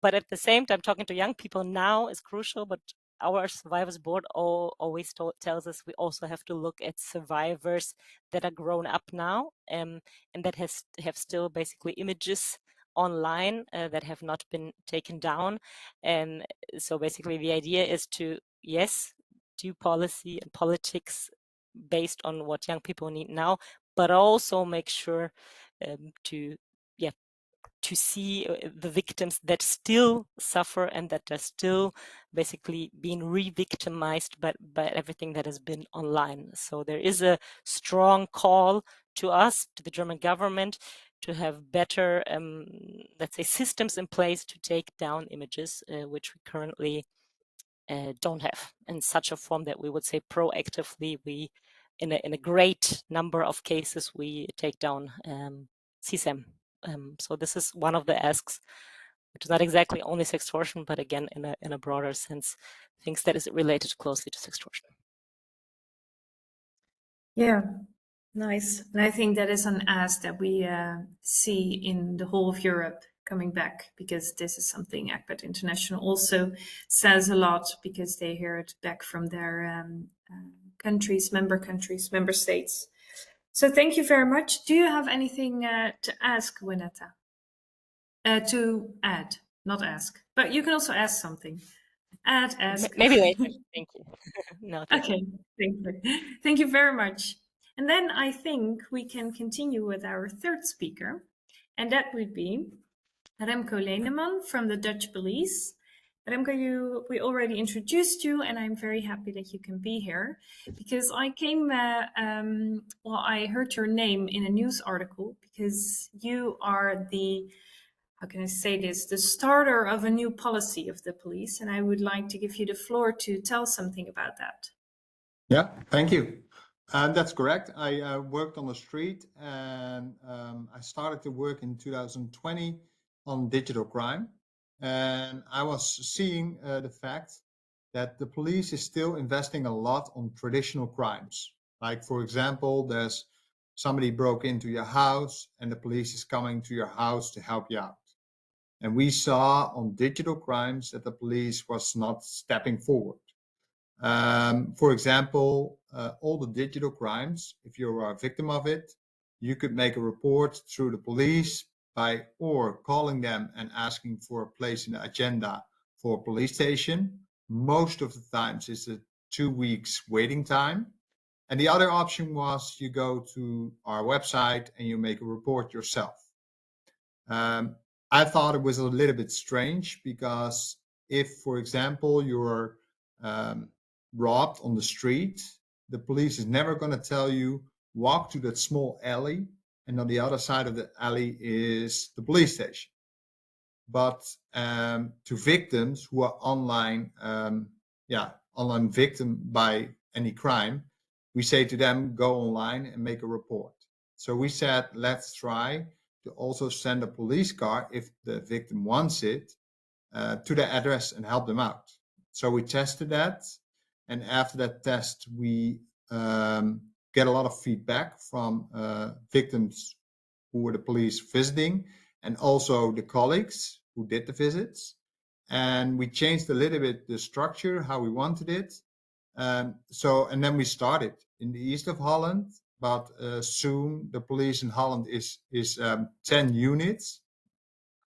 But at the same time, talking to young people now is crucial. But our survivors board always tells us we also have to look at survivors that are grown up now and that have still basically images online that have not been taken down. And so basically the idea is to, yes, do policy and politics based on what young people need now, but also make sure to see the victims that still suffer and that are still basically being re-victimized by everything that has been online. So there is a strong call to us, to the German government, to have better, let's say, systems in place to take down images, which we currently don't have in such a form that we would say proactively. We, in a great number of cases, we take down CSAM. So this is one of the asks, which is not exactly only sextortion, but again, in a broader sense, things that is related closely to sextortion. Yeah, nice. And I think that is an ask that we see in the whole of Europe coming back, because this is something ECPAT International also says a lot, because they hear it back from their countries, member states. So thank you very much. Do you have anything to ask, Winetta? To add, not ask, but you can also ask something. Add, ask. Maybe later. Thank you. No, thank Okay, thank you. Thank you very much. And then I think we can continue with our third speaker, and that would be Remco Leendeman from the Dutch police. Remco, we already introduced you, and I'm very happy that you can be here, because I came, I heard your name in a news article, because you are the, how can I say this, the starter of a new policy of the police, and I would like to give you the floor to tell something about that. Yeah, thank you. That's correct. I worked on the street, and I started to work in 2020 on digital crime. And I was seeing the fact that the police is still investing a lot on traditional crimes. Like, for example, there's somebody broke into your house and the police is coming to your house to help you out. And we saw on digital crimes that the police was not stepping forward. For example, all the digital crimes, if you're a victim of it, you could make a report through the police by or calling them and asking for a place in the agenda for a police station. Most of the times it's a 2 weeks waiting time. And the other option was you go to our website and you make a report yourself. I thought it was a little bit strange, because if, for example, you're robbed on the street, the police is never going to tell you walk to that small alley, and on the other side of the alley is the police station. But to victims who are online victim by any crime, we say to them, go online and make a report. So we said, let's try to also send a police car, if the victim wants it, to the address and help them out. So we tested that. And after that test, we get a lot of feedback from victims who were the police visiting, and also the colleagues who did the visits. And we changed a little bit the structure, how we wanted it. And then we started in the east of Holland, but soon the police in Holland is 10 units.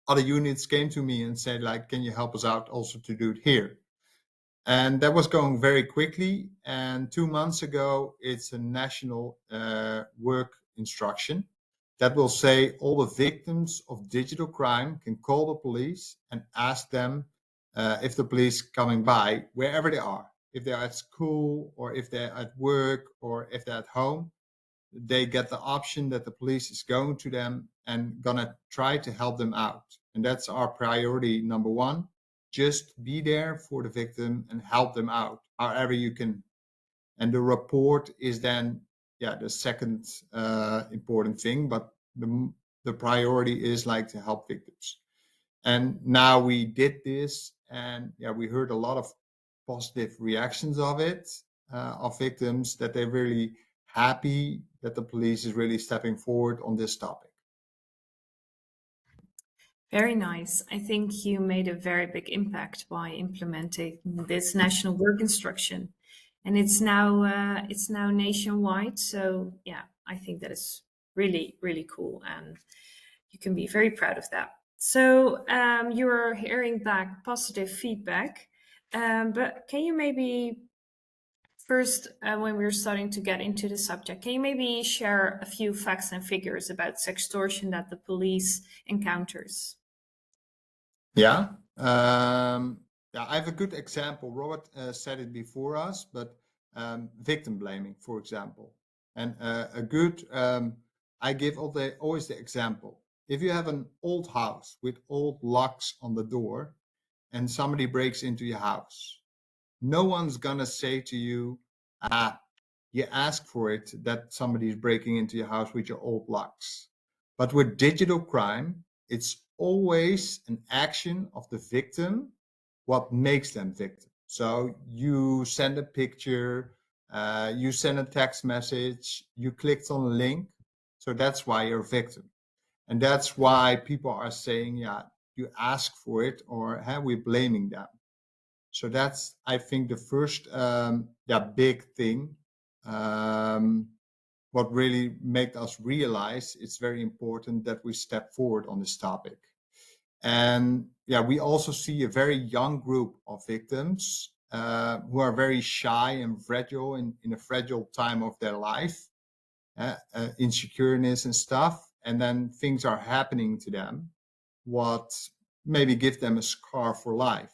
Other units came to me and said, like, can you help us out also to do it here? And that was going very quickly. And 2 months ago, it's a national work instruction that will say all the victims of digital crime can call the police and ask them if the police coming by, wherever they are. If they're at school, or if they're at work, or if they're at home, they get the option that the police is going to them and gonna try to help them out. And that's our priority number one. Just be there for the victim and help them out however you can. And the report is then, the second important thing, but the priority is like to help victims. And now we did this, and we heard a lot of positive reactions of it, of victims, that they're really happy that the police is really stepping forward on this topic. Very nice. I think you made a very big impact by implementing this national work instruction, and it's now nationwide. So I think that is really, really cool, and you can be very proud of that. So you're hearing back positive feedback, but can you maybe first, when we're starting to get into the subject, can you maybe share a few facts and figures about sextortion that the police encounters? Yeah. Yeah, I have a good example. Robert said it before us, but victim blaming, for example. And a good, I give always the example. If you have an old house with old locks on the door and somebody breaks into your house, no one's gonna say to you, you ask for it that somebody is breaking into your house with your old locks. But with digital crime, it's always an action of the victim what makes them victim. So you send a picture, you send a text message, you clicked on a link. So that's why you're a victim. And that's why people are saying, yeah, you ask for it, or we're blaming them. So that's, I think, the first big thing. What really made us realize it's very important that we step forward on this topic. And yeah, we also see a very young group of victims who are very shy and fragile in a fragile time of their life, insecureness and stuff. And then things are happening to them, what maybe give them a scar for life.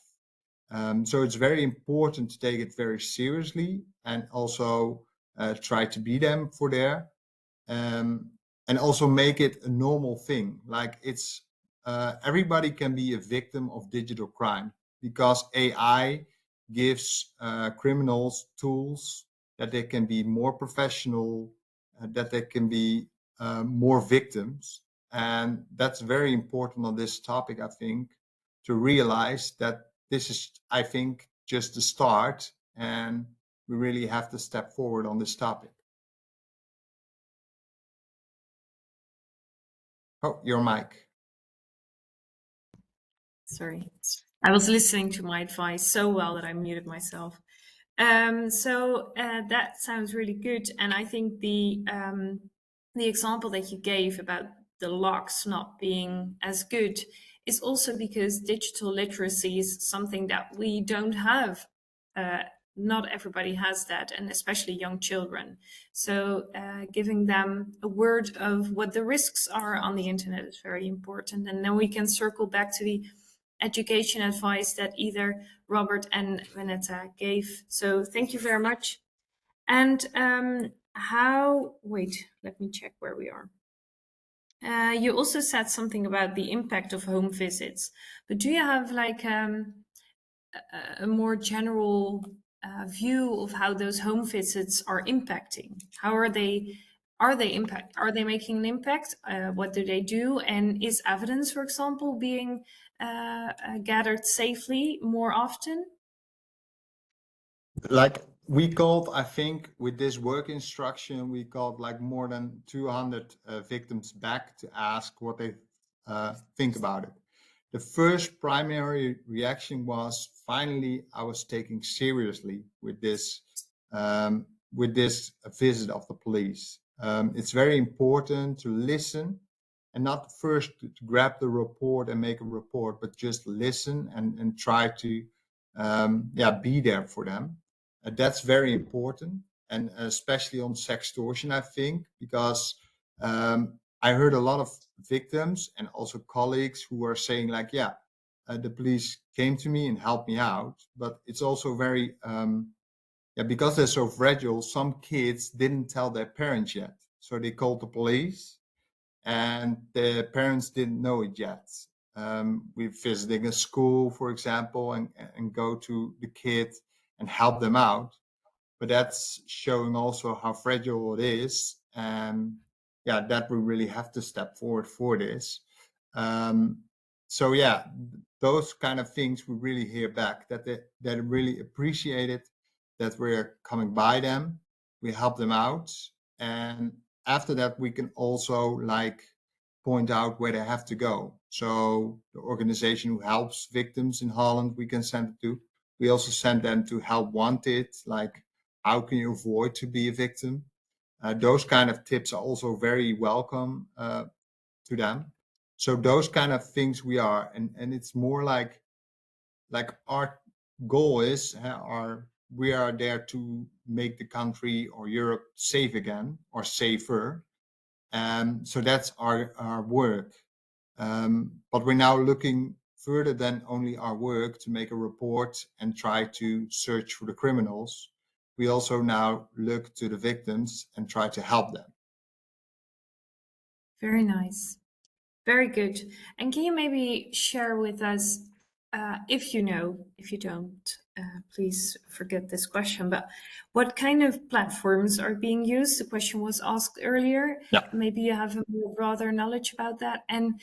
So it's very important to take it very seriously and also try to be them for there. And also make it a normal thing. Like it's everybody can be a victim of digital crime because AI gives criminals tools that they can be more professional, that they can be more victims. And that's very important on this topic, I think, to realize that this is, I think, just the start, and we really have to step forward on this topic. Oh, your mic. Sorry, I was listening to my advice so well that I muted myself. So that sounds really good, and I think the example that you gave about the locks not being as good is also because digital literacy is something that we don't have. Not everybody has that, and especially young children. So giving them a word of what the risks are on the internet is very important. And then we can circle back to the education advice that either Robert and Vanessa gave. So thank you very much. And wait, let me check where we are. You also said something about the impact of home visits, but do you have like a more general view of how those home visits are impacting? How are they? Are they making an impact? What do they do? And is evidence, for example, being gathered safely more often? Like we called, I think, with this work instruction, we called like more than 200 victims back to ask what they think about it. The first primary reaction was, finally, I was taken seriously with this visit of the police. It's very important to listen and not first to grab the report and make a report, but just listen and try to be there for them. That's very important, and especially on sextortion, I think, because I heard a lot of victims and also colleagues who are saying like, the police came to me and helped me out, but it's also very, because they're so fragile, some kids didn't tell their parents yet. So they called the police and the parents didn't know it yet. We're visiting a school, for example, and go to the kid and help them out. But that's showing also how fragile it is. And that we really have to step forward for this. Those kind of things we really hear back, that they really appreciate it, that we're coming by them, we help them out. And after that, we can also like point out where they have to go. So the organization who helps victims in Holland, we can send it to. We also send them to Help Wanted, like how can you avoid to be a victim? Those kind of tips are also very welcome to them. So those kind of things we are, and it's more like our goal is, we are there to make the country or Europe safe again or safer. So that's our work. But we're now looking further than only our work to make a report and try to search for the criminals. We also now look to the victims and try to help them. Very nice. Very good. And can you maybe share with us, if you know, if you don't, please forget this question, but what kind of platforms are being used? The question was asked earlier. Yeah. Maybe you have a more broader knowledge about that. And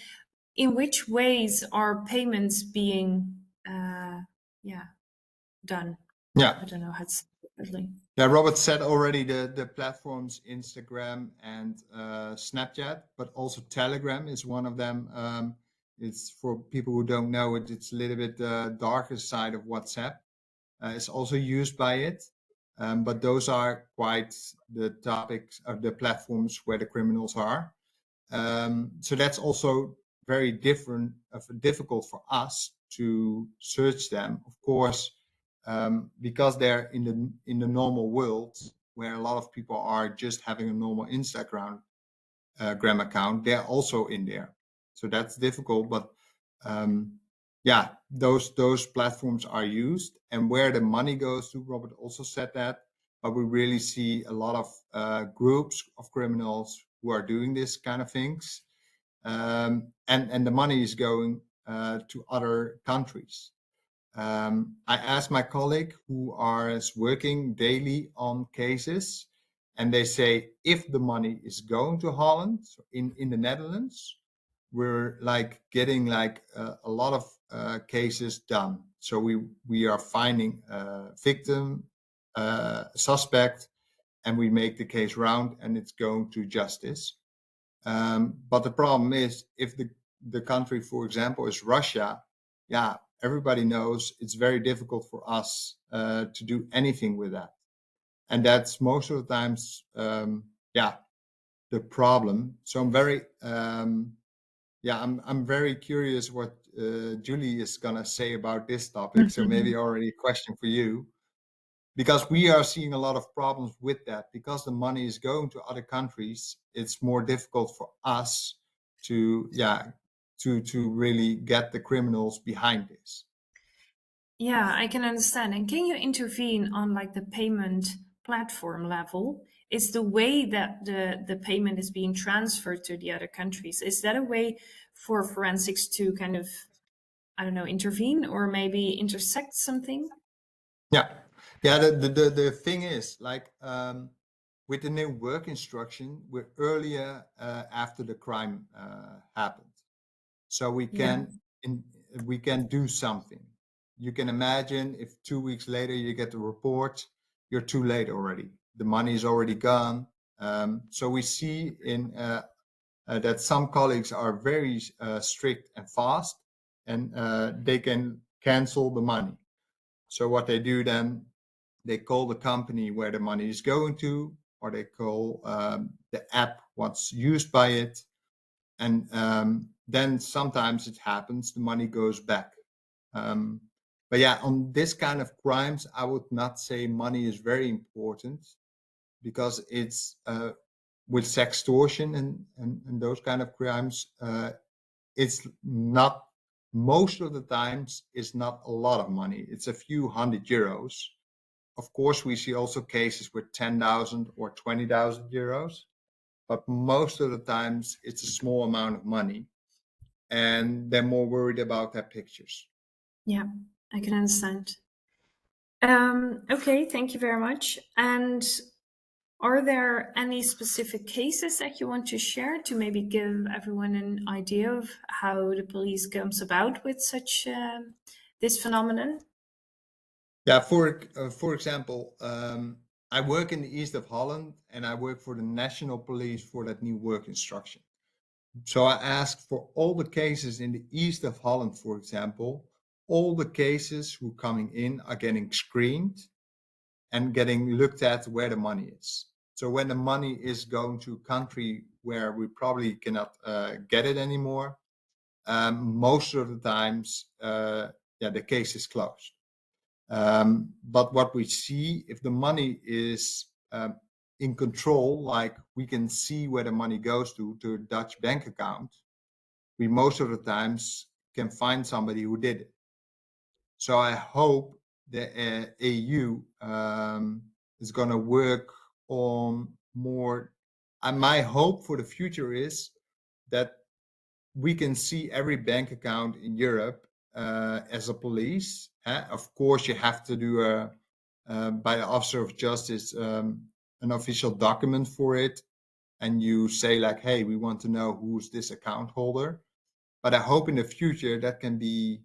in which ways are payments being done? Yeah. I don't know how to say it differently. Yeah, Robert said already the platforms Instagram and Snapchat, but also Telegram is one of them. It's for people who don't know it, it's a little bit darker side of WhatsApp. It's also used by it, but those are quite the topics of the platforms where the criminals are. So that's also very difficult for us to search them. Of course, because they're in the normal world where a lot of people are just having a normal Instagram account, they're also in there. So that's difficult, but yeah, those platforms are used, and where the money goes to, Robert also said that, but we really see a lot of groups of criminals who are doing this kind of things, and the money is going to other countries. I asked my colleague who is working daily on cases, and they say if the money is going to Holland, so in the Netherlands, we're like getting like a lot of cases done. So we are finding a victim, suspect, and we make the case round, and it's going to justice. But the problem is if the country, for example, is Russia, yeah, everybody knows it's very difficult for us to do anything with that. And that's most of the times, yeah, the problem. So I'm very, I'm very curious what Julie is gonna say about this topic. So maybe already a question for you, because we are seeing a lot of problems with that. Because the money is going to other countries, it's more difficult for us to really get the criminals behind this. Yeah, I can understand. And can you intervene on like the payment platform level? Is the way that the payment is being transferred to the other countries, is that a way for forensics to kind of, I don't know, intervene or maybe intersect something? Yeah. The thing is, like, with the new work instruction, we're earlier after the crime happened, so we can do something. You can imagine if 2 weeks later you get the report, you're too late already. The money is already gone. So we see in that some colleagues are very strict and fast, and they can cancel the money. So what they do then, they call the company where the money is going to, or they call the app what's used by it. And then sometimes it happens, the money goes back. But yeah, on this kind of crimes, I would not say money is very important, because it's with sextortion and those kind of crimes, it's not, most of the times, it's not a lot of money. It's a few €100. Of course, we see also cases with 10,000 or 20,000 euros, but most of the times it's a small amount of money, and they're more worried about their pictures. Yeah, I can understand. Okay, thank you very much. And are there any specific cases that you want to share to maybe give everyone an idea of how the police comes about with such this phenomenon? Yeah, for example, I work in the east of Holland, and I work for the national police for that new work instruction. So I asked for all the cases in the east of Holland, for example, all the cases who are coming in are getting screened and getting looked at where the money is. So when the money is going to a country where we probably cannot get it anymore, most of the times, the case is closed. But what we see, if the money is in control, like we can see where the money goes to a Dutch bank account, we most of the times can find somebody who did it. So I hope the EU is going to work on more. And my hope for the future is that we can see every bank account in Europe as a police. Of course, you have to do by the officer of justice an official document for it, and you say like, hey, we want to know who's this account holder. But I hope in the future that can be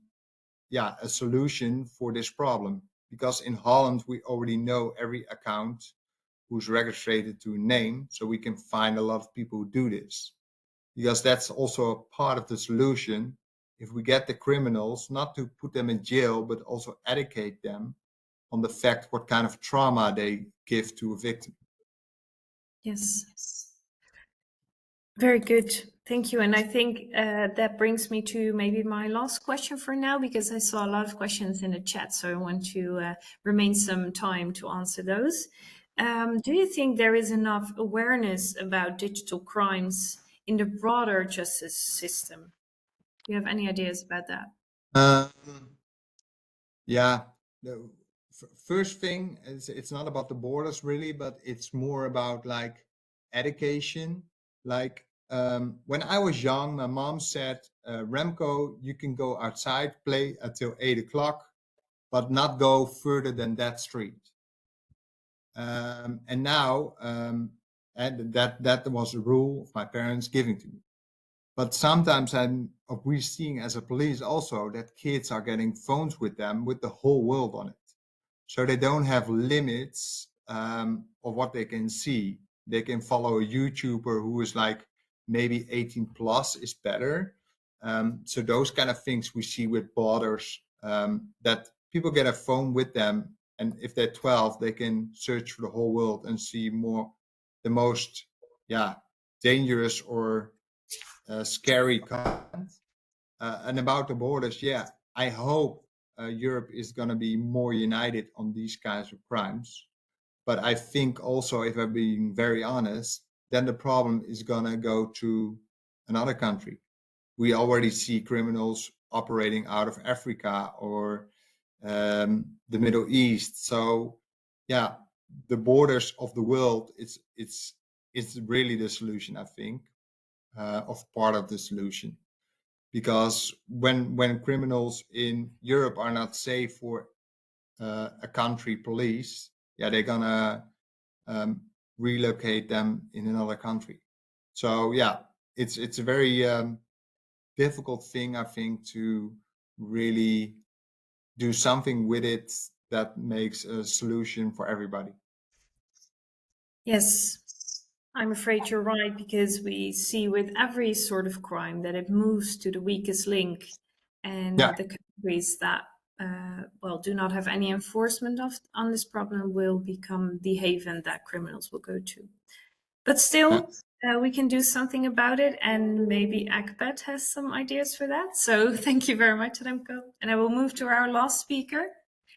a solution for this problem, because in Holland we already know every account who's registered to a name, so we can find a lot of people who do this, because that's also a part of the solution. If we get the criminals, not to put them in jail, but also educate them on the fact what kind of trauma they give to a victim. Yes. Very good. Thank you. And I think that brings me to maybe my last question for now, because I saw a lot of questions in the chat, so I want to remain some time to answer those. Do you think there is enough awareness about digital crimes in the broader justice system? Do you have any ideas about that? The first thing is, it's not about the borders really, but it's more about like education. Like when I was young, my mom said, Remco, you can go outside, play until 8 o'clock, but not go further than that street. And now, and that was a rule of my parents giving to me. But sometimes we're seeing as a police also that kids are getting phones with them with the whole world on it. So they don't have limits of what they can see. They can follow a YouTuber who is like maybe 18 plus is better. So those kind of things we see with borders, that people get a phone with them. And if they're 12, they can search for the whole world and see the most dangerous or scary content. And about the borders, I hope Europe is going to be more united on these kinds of crimes. But I think also, if I'm being very honest, then the problem is going to go to another country. We already see criminals operating out of Africa or the Middle East. So, the borders of the world, it's really the solution, I think, of part of the solution. Because when criminals in Europe are not safe for a country police, they're gonna relocate them in another country. So it's a very difficult thing, I think, to really do something with it that makes a solution for everybody. Yes, I'm afraid you're right, because we see with every sort of crime that it moves to the weakest link, and the countries that do not have any enforcement on this problem will become the haven that criminals will go to. But still, we can do something about it, and maybe ECPAT has some ideas for that. So thank you very much, Remco. And I will move to our last speaker,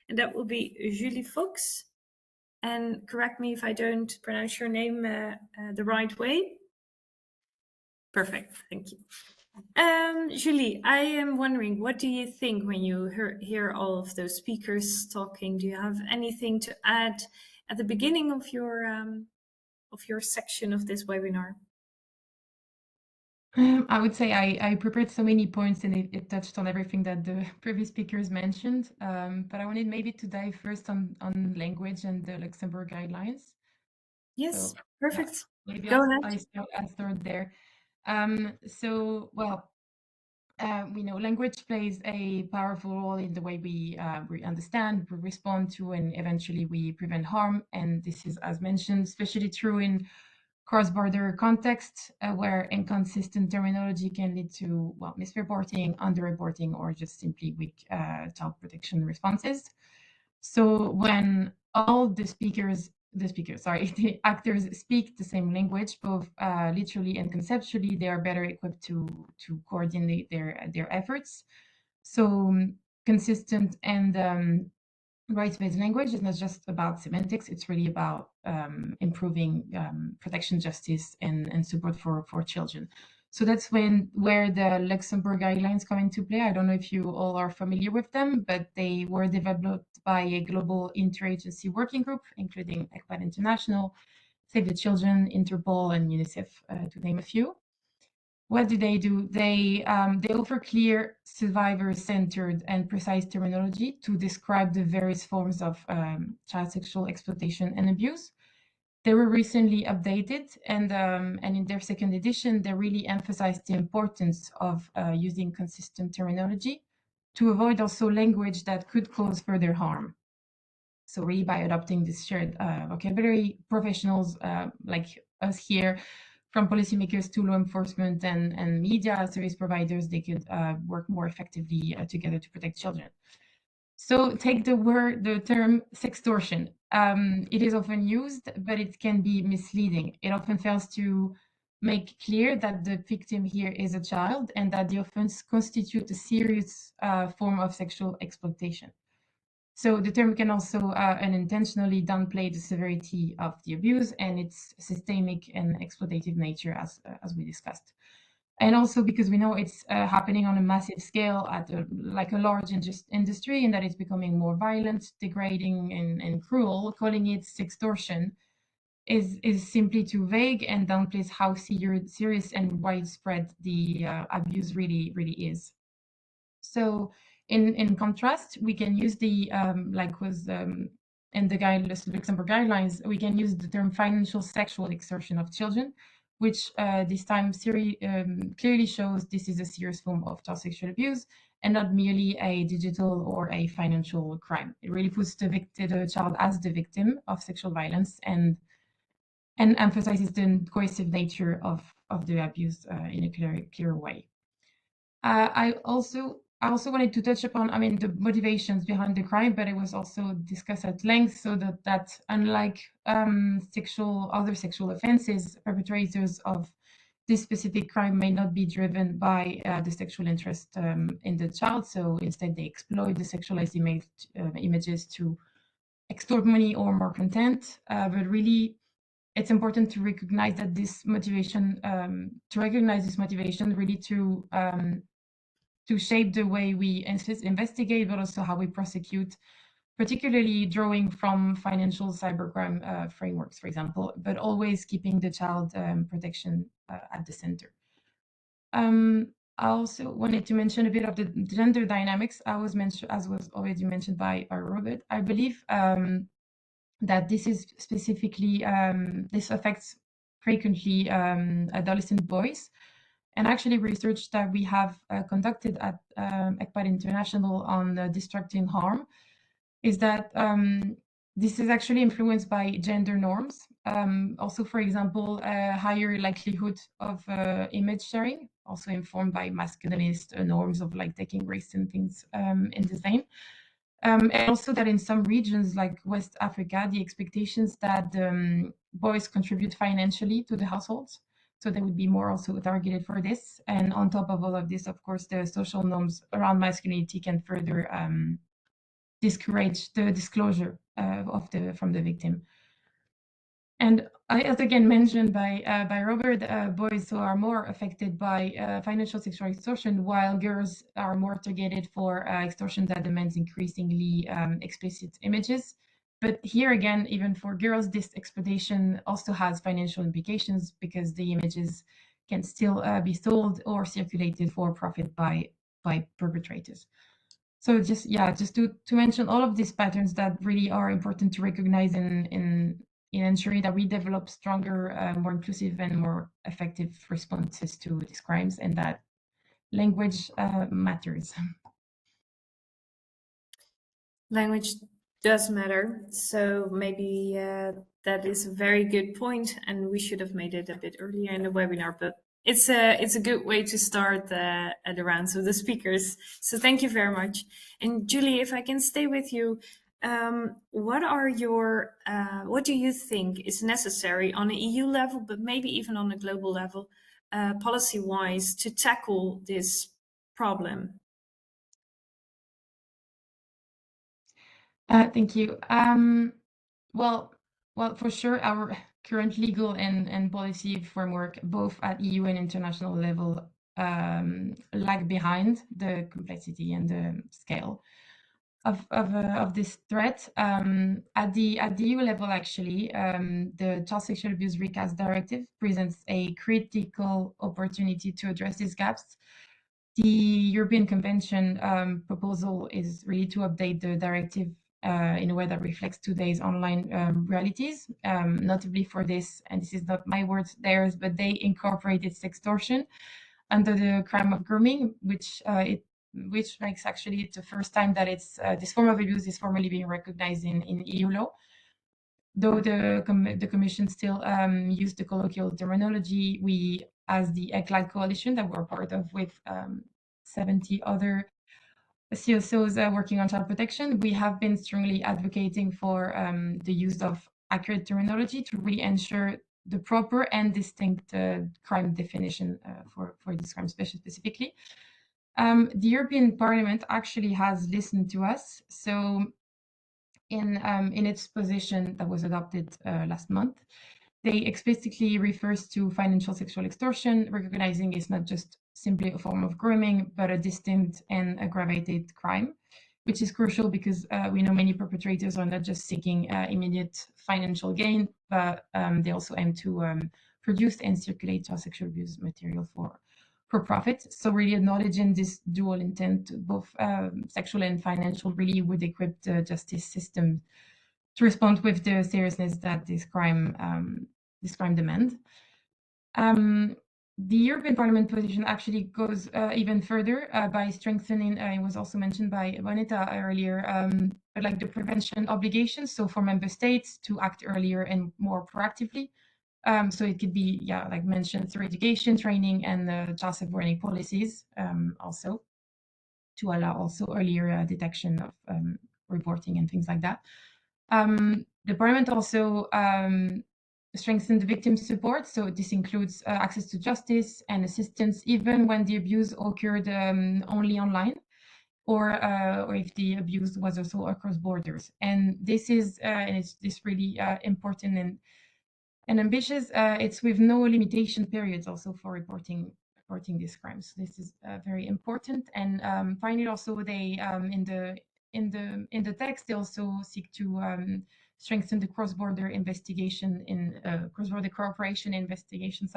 and that will be Julie Fuchs. And correct me if I don't pronounce your name the right way. Perfect, thank you. Julie, I am wondering, what do you think when you hear all of those speakers talking? Do you have anything to add at the beginning of your section of this webinar? I would say I prepared so many points, and it touched on everything that the previous speakers mentioned. But I wanted maybe to dive first on language and the Luxembourg guidelines. Yes, perfect. Maybe Go ahead. I'll start there. We know language plays a powerful role in the way we understand, we respond to, and eventually we prevent harm. And this is, as mentioned, especially true in cross-border context, where inconsistent terminology can lead to misreporting, underreporting, or just simply weak child protection responses. So when all the actors speak the same language, both literally and conceptually, they are better equipped to coordinate their efforts. So consistent and rights-based language is not just about semantics, it's really about improving protection, justice, and support for children. So that's where the Luxembourg guidelines come into play. I don't know if you all are familiar with them, but they were developed by a global interagency working group, including ECPAT International, Save the Children, Interpol, and UNICEF, to name a few. What do? They offer clear, survivor-centered, and precise terminology to describe the various forms of child sexual exploitation and abuse. They were recently updated, and in their second edition, they really emphasized the importance of using consistent terminology to avoid also language that could cause further harm. So really by adopting this shared vocabulary, professionals like us here, from policymakers to law enforcement and media service providers, they could work more effectively together to protect children. So take the term sextortion. It is often used, but it can be misleading. It often fails to make clear that the victim here is a child and that the offense constitutes a serious form of sexual exploitation. So the term can also unintentionally downplay the severity of the abuse and its systemic and exploitative nature, as we discussed. And also because we know it's happening on a massive scale at a large industry, and that it's becoming more violent, degrading, and cruel. Calling it sextortion is simply too vague and downplays how serious and widespread the abuse really is. So in contrast, we can use the in the Luxembourg guidelines, we can use the term financial sexual extortion of children, which this time clearly shows this is a serious form of child sexual abuse and not merely a digital or a financial crime. It really puts the child as the victim of sexual violence and emphasizes the coercive nature of the abuse in a clear way. I also wanted to touch upon, the motivations behind the crime, but it was also discussed at length, so that unlike other sexual offenses, perpetrators of this specific crime may not be driven by the sexual interest in the child. So instead, they exploit the sexualized images to extort money or more content. But really, it's important to recognize that this motivation, really to shape the way we investigate, but also how we prosecute, particularly drawing from financial cybercrime frameworks, for example, but always keeping the child protection at the center. I also wanted to mention a bit of the gender dynamics, as was already mentioned by Robert. I believe that this is specifically, this affects frequently adolescent boys. And actually research that we have conducted at ECPAT International on destructing harm is that this is actually influenced by gender norms. Also, for example, a higher likelihood of image sharing, also informed by masculinist norms of taking risks and things in design. And also that in some regions like West Africa, the expectations that boys contribute financially to the households. So they would be more also targeted for this. And on top of all of this, of course, the social norms around masculinity can further discourage the disclosure from the victim. And as again mentioned by Robert, boys are more affected by financial sexual extortion, while girls are more targeted for extortion that demands increasingly explicit images. But here again, even for girls, this exploitation also has financial implications because the images can still be sold or circulated for profit by perpetrators. So just to mention all of these patterns that really are important to recognize in ensuring that we develop stronger, more inclusive and more effective responses to these crimes, and that language matters. Language does matter. So maybe that is a very good point, and we should have made it a bit earlier in the webinar, but it's a good way to start at the rounds of the speakers. So thank you very much. And Julie, if I can stay with you, what do you think is necessary on an EU level, but maybe even on a global level, policy-wise, to tackle this problem? Thank you. Well, for sure, current legal and policy framework, both at EU and international level, lag behind the complexity and the scale of this threat. At the EU level, actually, the Child Sexual Abuse Recast Directive presents a critical opportunity to address these gaps. The European Convention proposal is really to update the directive in a way that reflects today's online realities. Notably for this, and this is not my words, theirs, but they incorporated sextortion under the crime of grooming, which makes actually it the first time that it's this form of abuse is formally being recognized in EU law. Though the Commission still used the colloquial terminology, we, as the ECLAG coalition that we're part of with 70 other CSOs working on child protection, we have been strongly advocating for the use of accurate terminology to really ensure the proper and distinct crime definition for this crime specifically. The European Parliament actually has listened to us. So in its position that was adopted last month, they explicitly refers to financial sexual extortion, recognizing it's not just simply a form of grooming, but a distinct and aggravated crime, which is crucial because we know many perpetrators are not just seeking immediate financial gain, but they also aim to produce and circulate child sexual abuse material for profit. So really acknowledging this dual intent, both sexual and financial, really would equip the justice system to respond with the seriousness that this crime demands. The European Parliament position actually goes even further by strengthening, it was also mentioned by Vanessa earlier, like the prevention obligations, so for member states to act earlier and more proactively. So it could be, yeah, like mentioned, through education, training, and child safe warning policies, also to allow also earlier detection of reporting and things like that. The Parliament also strengthened the victim support, so this includes access to justice and assistance, even when the abuse occurred only online, or if the abuse was also across borders. And this is and it's this really important and ambitious. It's with no limitation periods also for reporting these crimes. This is very important. And finally, also they in the text they also seek to strengthen the cross-border investigation in cross-border cooperation investigation.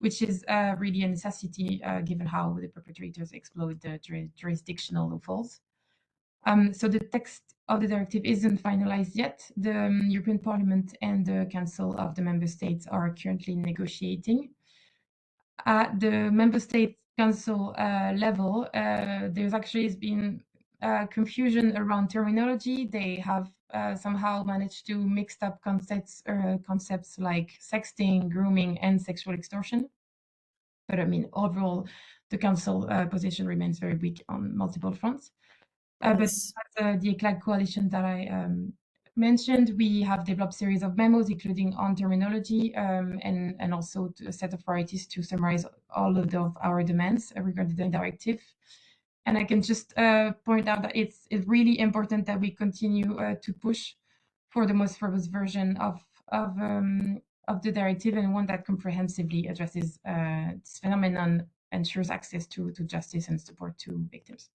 Which is really a necessity given how the perpetrators exploit the jurisdictional loopholes. So the text of the directive isn't finalized yet. The European Parliament and the Council of the Member States are currently negotiating. At the Member State Council level, there's actually been confusion around terminology. They have somehow managed to mix up concepts like sexting, grooming, and sexual extortion. But I mean, overall, the Council position remains very weak on multiple fronts. But as the ECLAG coalition that I mentioned, we have developed a series of memos, including on terminology, and also a set of priorities to summarize all of our demands regarding the directive. And I can just point out that it's really important that we continue to push for the most robust version of the directive, and one that comprehensively addresses this phenomenon, ensures access to justice and support to victims.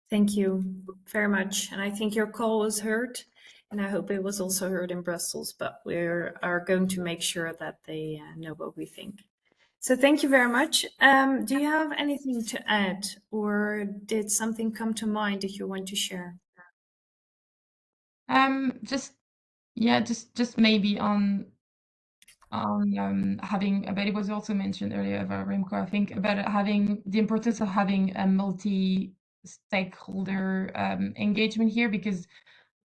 Thank you very much. And I think your call was heard, and I hope it was also heard in Brussels, but we are going to make sure that they know what we think. So thank you very much. Do you have anything to add, or did something come to mind that you want to share? Just maybe on having, but it was also mentioned earlier by Remco, I think, about having the importance of having a multi-stakeholder engagement here, because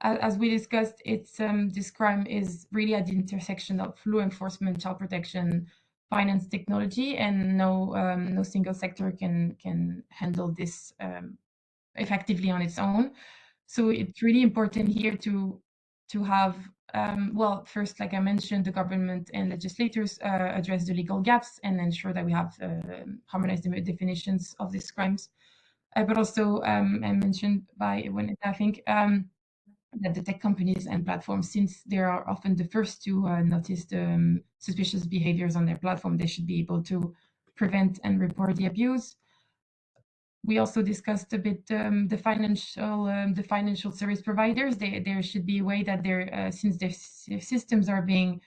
as we discussed, it's this crime is really at the intersection of law enforcement, child protection, finance, technology, and no single sector can handle this effectively on its own. So it's really important here to have, well, first, like I mentioned, the government and legislators address the legal gaps and ensure that we have harmonized definitions of these crimes. But also, I mentioned by when I think that the tech companies and platforms, since they are often the first to notice the suspicious behaviors on their platform, they should be able to prevent and report the abuse. We also discussed a bit the financial service providers. There should be a way that since their systems are being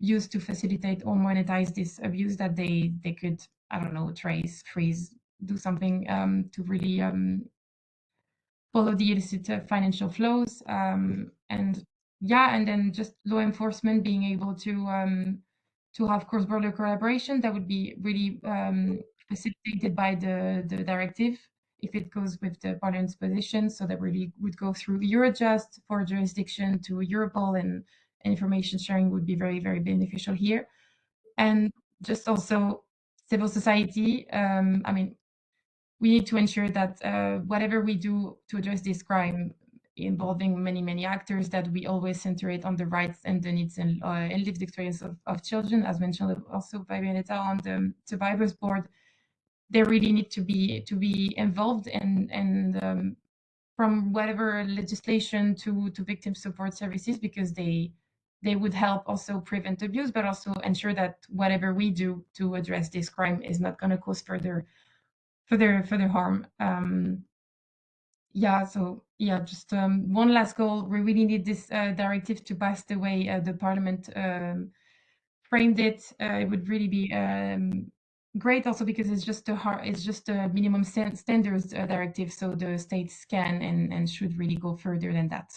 used to facilitate or monetize this abuse, that they could, I don't know, trace, freeze, do something to really follow the illicit financial flows. And then just law enforcement being able to have cross-border collaboration that would be really facilitated by the directive if it goes with the Parliament's position. So that really would go through Eurojust for jurisdiction to Europol, and information sharing would be very, very beneficial here. And just also civil society. I mean, we need to ensure that whatever we do to address this crime involving many, many actors, that we always center it on the rights and the needs and lived experience of children, as mentioned also by Benedetta on the Survivors Board. They really need to be involved, and from whatever legislation to victim support services, because they would help also prevent abuse, but also ensure that whatever we do to address this crime is not going to cause further harm. Just one last goal. We really need this directive to pass the way the Parliament framed it. It would really be great, also because it's just a minimum standards directive, so the states can and should really go further than that.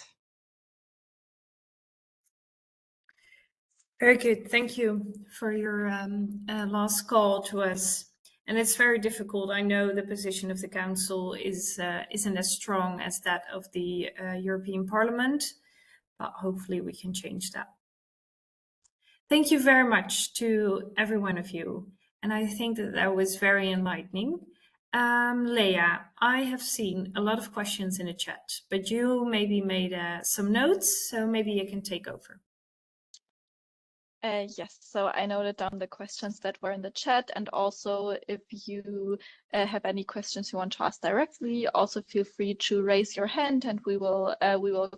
Very good. Thank you for your last call to us. And it's very difficult. I know the position of the Council isn't as strong as that of the European Parliament, but hopefully we can change that. Thank you very much to every one of you. And I think that was very enlightening. Leah, I have seen a lot of questions in the chat, but you maybe made some notes, so maybe you can take over. Yes, so I noted down the questions that were in the chat, and also if you have any questions you want to ask directly, also feel free to raise your hand and we will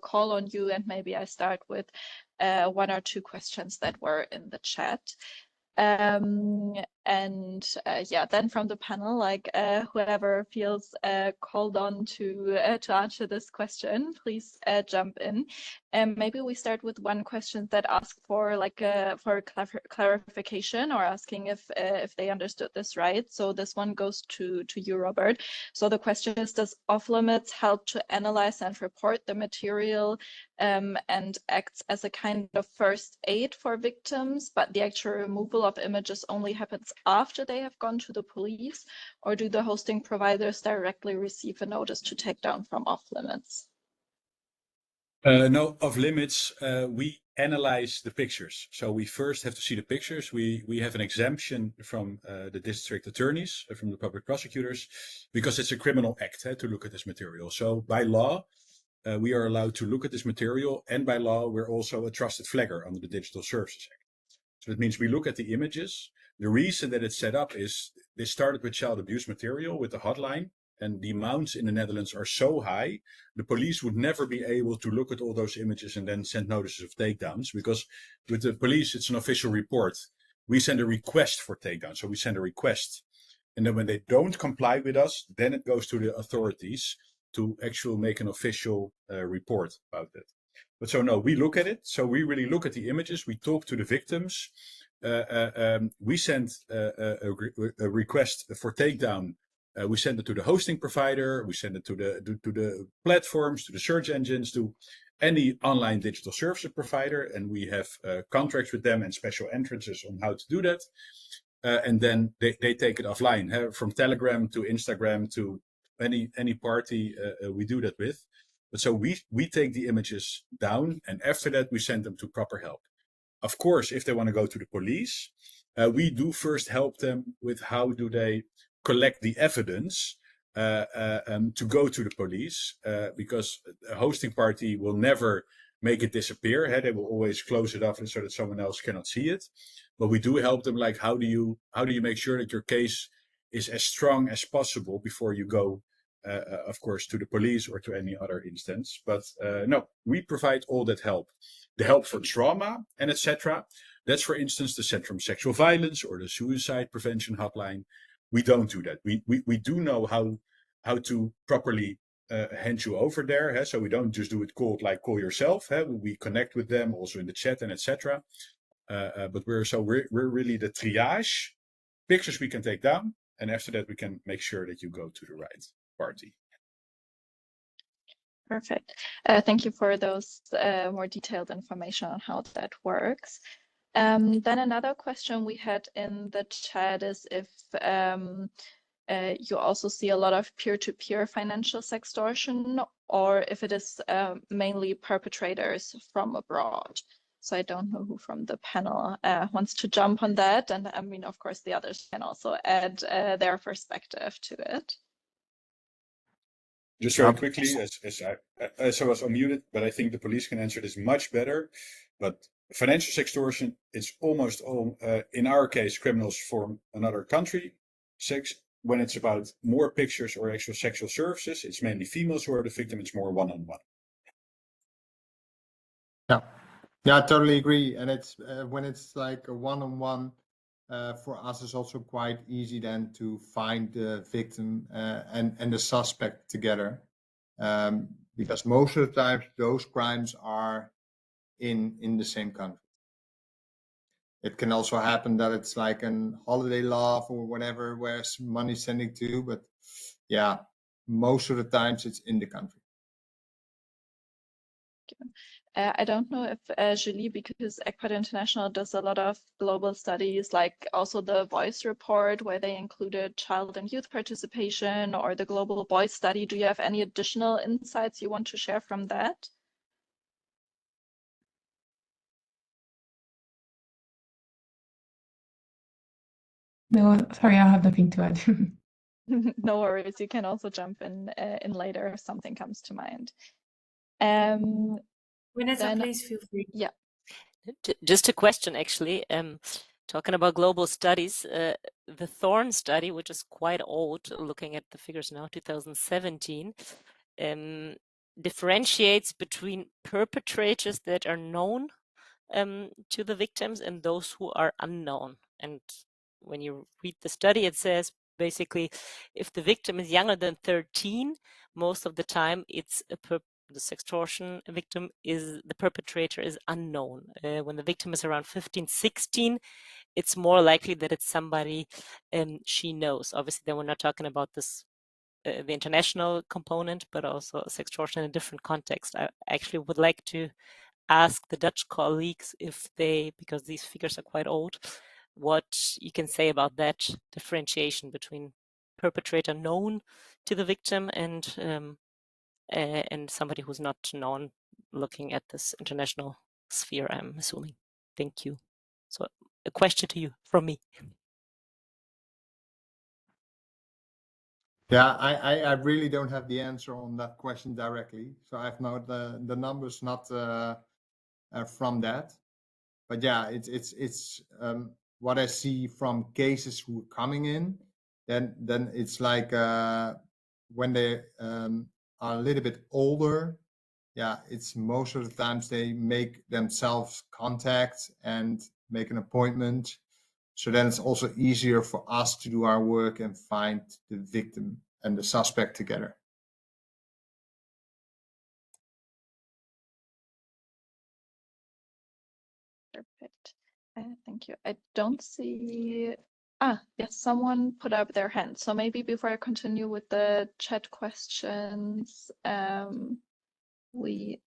call on you, and maybe I start with one or two questions that were in the chat. Then from the panel, like whoever feels called on to answer this question, please jump in. And maybe we start with one question that asks for clarification, or asking if they understood this right. So this one goes to you, Robert. So the question is, does off-limits help to analyze and report the material and acts as a kind of first aid for victims, but the actual removal of images only happens after they have gone to the police? Or do the hosting providers directly receive a notice to take down from off-limits? No, off limits, we analyze the pictures. So we first have to see the pictures. We have an exemption from the district attorneys, from the public prosecutors, because it's a criminal act to look at this material. So by law, we are allowed to look at this material, and by law, we're also a trusted flagger under the Digital Services Act. So that means we look at the images. The reason that it's set up is they started with child abuse material with the hotline, and the amounts in the Netherlands are so high, the police would never be able to look at all those images and then send notices of takedowns, because with the police, it's an official report. We send a request for takedown. So we send a request. And then when they don't comply with us, then it goes to the authorities to actually make an official report about it. But so no, we look at it. So we really look at the images. We talk to the victims. We send a request for takedown. We send it to the hosting provider. We send it to the platforms, to the search engines, to any online digital service provider, and we have contracts with them and special entrances on how to do that. And then they take it offline, from Telegram to Instagram to any party we do that with. But so we take the images down, and after that we send them to proper help. Of course, if they want to go to the police, we do first help them with how do they collect the evidence to go to the police, because a hosting party will never make it disappear. They will always close it off so that someone else cannot see it. But we do help them, like how do you make sure that your case is as strong as possible before you go of course, to the police or to any other instance. But no, we provide all that help. The help for trauma and etc. That's, for instance, the Center for Sexual Violence or the Suicide Prevention Hotline. We don't do that. We do know how to properly hand you over there. So we don't just do it cold, like call yourself. We connect with them also in the chat and etc. But we're really the triage. Pictures we can take down, and after that we can make sure that you go to the right party. Perfect. Thank you for those more detailed information on how that works. Then another question we had in the chat is if you also see a lot of peer-to-peer financial sextortion, or if it is mainly perpetrators from abroad. So I don't know who from the panel wants to jump on that. And I mean, of course, the others can also add their perspective to it. Just very quickly, as I was unmuted, but I think the police can answer this much better. But financial sextortion, it's almost all, in our case, criminals from another country. When it's about more pictures or actual sexual services, it's mainly females who are the victim. It's more one-on-one. Yeah, I totally agree. And it's when it's like a one-on-one, for us it's also quite easy then to find the victim and the suspect together, because most of the time those crimes are in the same country. It can also happen that it's like an holiday love or whatever, where money sending to, but yeah, most of the times it's in the country. I don't know if Julie, because ECPAT International does a lot of global studies, like also the Voice report where they included child and youth participation, or the Global Boys study. Do you have any additional insights you want to share from that? No, sorry, I have nothing to add. No worries. You can also jump in later if something comes to mind. Vanessa, please feel free. Yeah. Just a question, actually. Talking about global studies, the Thorn study, which is quite old, looking at the figures now, 2017, differentiates between perpetrators that are known to the victims and those who are unknown. And when you read the study, it says basically if the victim is younger than 13, most of the time it's the sextortion victim is the perpetrator is unknown. When the victim is around 15, 16, it's more likely that it's somebody she knows. Obviously, then we're not talking about this the international component, but also sextortion in a different context. I actually would like to ask the Dutch colleagues if they, because these figures are quite old, what you can say about that differentiation between perpetrator known to the victim and somebody who's not known, looking at this international sphere, I'm assuming. Thank you. So a question to you from me. Yeah, I really don't have the answer on that question directly. So I've not the numbers not from that. But yeah, it's what I see from cases who are coming in, then it's like when they are a little bit older, yeah, it's most of the times they make themselves contact and make an appointment. So then it's also easier for us to do our work and find the victim and the suspect together. Perfect. Thank you. I don't see. Yes, someone put up their hand. So maybe before I continue with the chat questions, we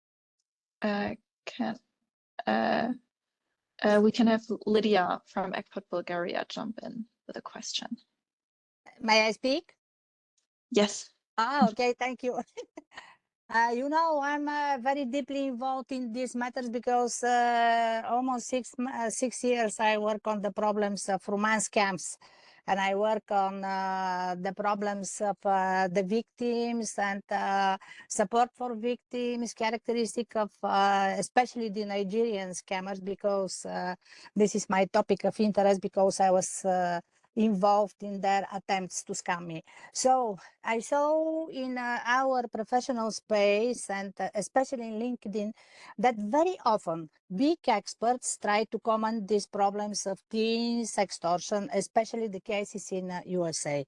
can have Lydia from ECPAT Bulgaria jump in with a question. May I speak? Yes. Okay, thank you. You know, I'm very deeply involved in these matters because almost 6 years I work on the problems of romance scams, and I work on the problems of the victims and support for victims, characteristic of especially the Nigerian scammers, because this is my topic of interest, because I was involved in their attempts to scam me. So I saw in our professional space, and especially in LinkedIn, that very often big experts try to comment these problems of teens extortion, especially the cases in USA.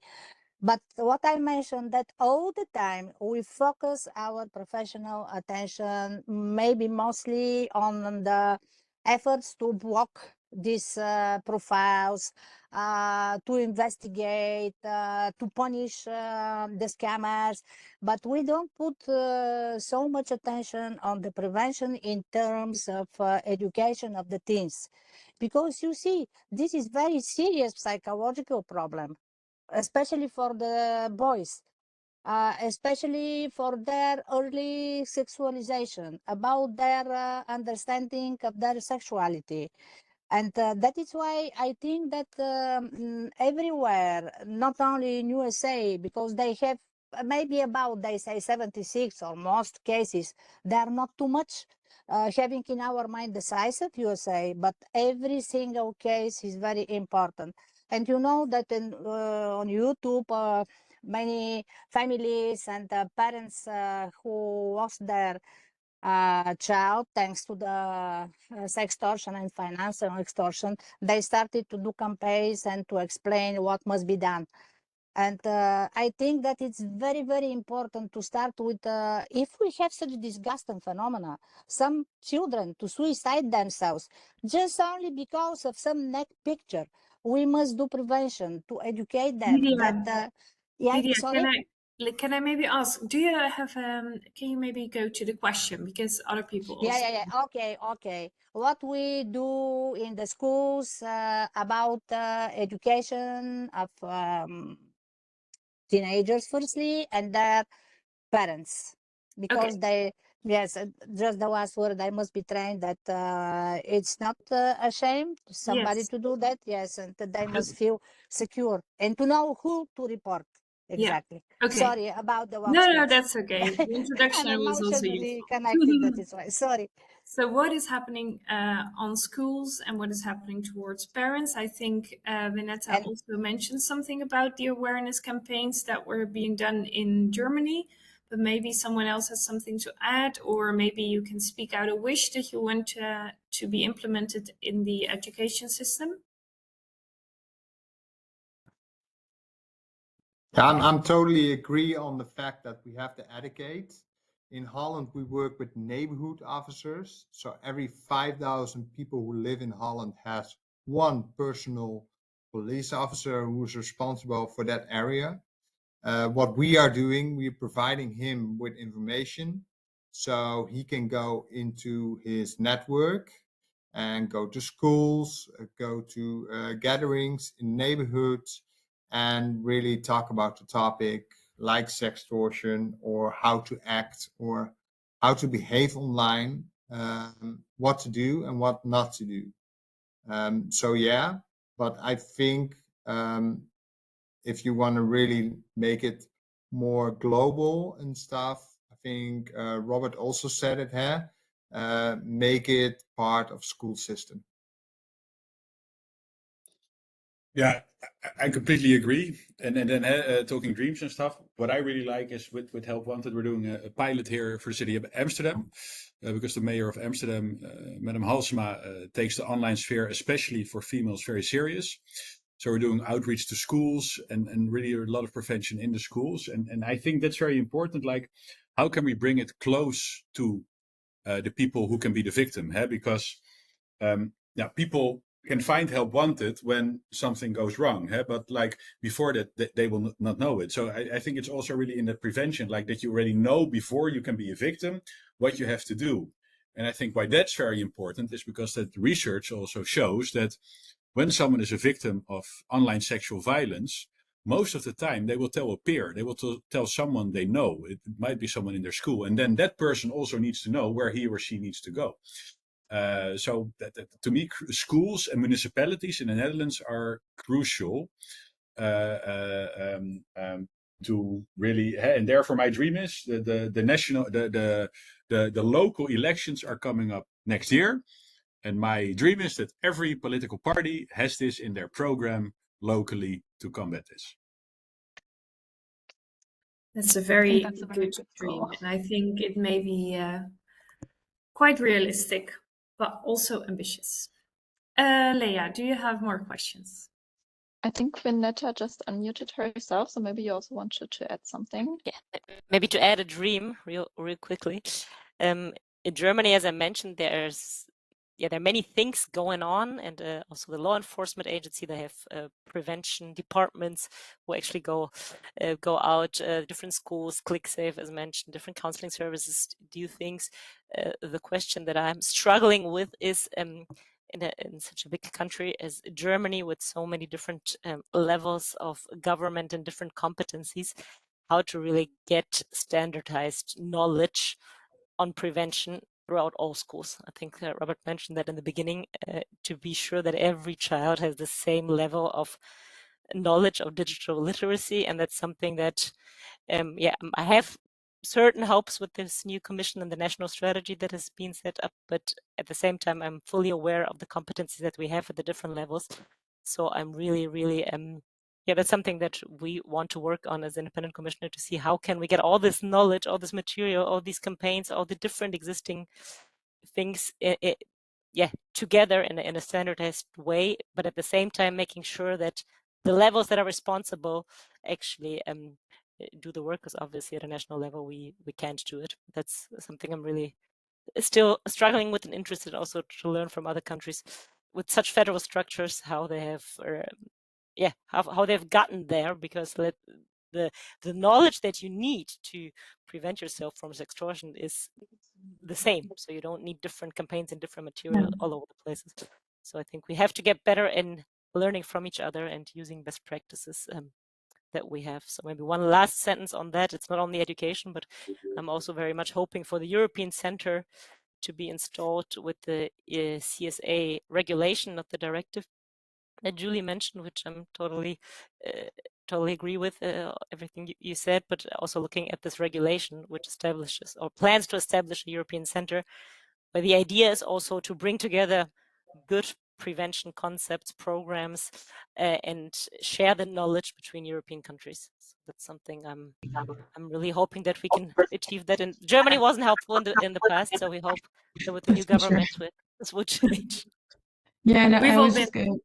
But what I mentioned, that all the time we focus our professional attention maybe mostly on the efforts to block these profiles, to investigate, to punish the scammers, but we don't put so much attention on the prevention in terms of education of the teens. Because you see, this is very serious psychological problem, especially for the boys, especially for their early sexualization, about their understanding of their sexuality. And that is why I think that everywhere, not only in USA, because they have maybe about, they say 76 or most cases, they are not too much having in our mind the size of USA, but every single case is very important. And you know that on YouTube, many families and parents who lost their child thanks to the sextortion and financial extortion, they started to do campaigns and to explain what must be done. And I think that it's very, very important to start with, if we have such disgusting phenomena, some children to suicide themselves, just only because of some neck picture, we must do prevention to educate them that, yeah, Lydia, sorry? can I maybe ask, do you have, can you maybe go to the question, because other people also. Yeah. Okay. What we do in the schools about education of teenagers, firstly, and their parents, because they, yes, just the last word, they must be trained that it's not a shame somebody Yes. to do that, yes, and that they must feel secure and to know who to report. Exactly. Okay. Sorry about the long No, speech. that's okay. The I'm introduction was also emotionally useful. connected, that is why. Sorry. So what is happening on schools and what is happening towards parents? I think Vinetta And also mentioned something about the awareness campaigns that were being done in Germany, but maybe someone else has something to add, or maybe you can speak out a wish that you want to be implemented in the education system. I'm totally agree on the fact that we have to educate. In Holland, we work with neighborhood officers. So every 5,000 people who live in Holland has one personal police officer who is responsible for that area. What we are doing, we're providing him with information so he can go into his network and go to schools, go to gatherings in neighborhoods, and really talk about the topic like sextortion or how to act or how to behave online, what to do and what not to do. So yeah, but I think if you want to really make it more global and stuff, I think Robert also said it here, make it part of school system. Yeah, I completely agree. And then talking dreams and stuff, what I really like is with Help Wanted, we're doing a pilot here for the city of Amsterdam, because the mayor of Amsterdam, Madam Halsema, takes the online sphere, especially for females, very serious. So we're doing outreach to schools and really a lot of prevention in the schools. And I think that's very important. Like, how can we bring it close to the people who can be the victim? Because people can find Help Wanted when something goes wrong, but like before that, they will not know it. So I think it's also really in the prevention, like that you already know before you can be a victim what you have to do. And I think why that's very important is because that research also shows that when someone is a victim of online sexual violence, most of the time they will tell a peer, they will tell someone they know. It might be someone in their school, and then that person also needs to know where he or she needs to go. So that to me, schools and municipalities in the Netherlands are crucial to really, and therefore my dream is the local elections are coming up next year, and my dream is that every political party has this in their program locally to combat this? That's a very that's a very good good dream, goal. and I think it may be quite realistic, but also ambitious. Leah, do you have more questions? I think Vinetta just unmuted herself, so maybe you also wanted to add something. Yeah, maybe to add a dream real quickly. In Germany, as I mentioned, there are many things going on, and also the law enforcement agency, they have prevention departments who actually go out, different schools, ClickSafe, as mentioned, different counseling services do things. The question that I'm struggling with is in such a big country as Germany, with so many different levels of government and different competencies, how to really get standardized knowledge on prevention throughout all schools. I think Robert mentioned that in the beginning, to be sure that every child has the same level of knowledge of digital literacy. And that's something that, I have certain hopes with this new commission and the national strategy that has been set up. But at the same time, I'm fully aware of the competencies that we have at the different levels. So I'm really, really, that's something that we want to work on as independent commissioner, to see how can we get all this knowledge, all this material, all these campaigns, all the different existing things together in a standardized way, but at the same time making sure that the levels that are responsible actually do the work, because obviously at a national level we can't do it. That's something I'm really still struggling with and interested also to learn from other countries with such federal structures, how they have how they've gotten there, because the knowledge that you need to prevent yourself from extortion is the same. So you don't need different campaigns and different material all over the places. So I think we have to get better in learning from each other and using best practices that we have. So maybe one last sentence on that. It's not only education, but I'm also very much hoping for the European Center to be installed with the CSA regulation of the directive that Julie mentioned, which I'm totally agree with everything you said, but also looking at this regulation, which establishes or plans to establish a European Center, where the idea is also to bring together good prevention concepts, programs, and share the knowledge between European countries. So that's something I'm really hoping that we can achieve that. And Germany wasn't helpful in the past, so we hope that with the new government this will change. Yeah, no, We've I all was been. just going.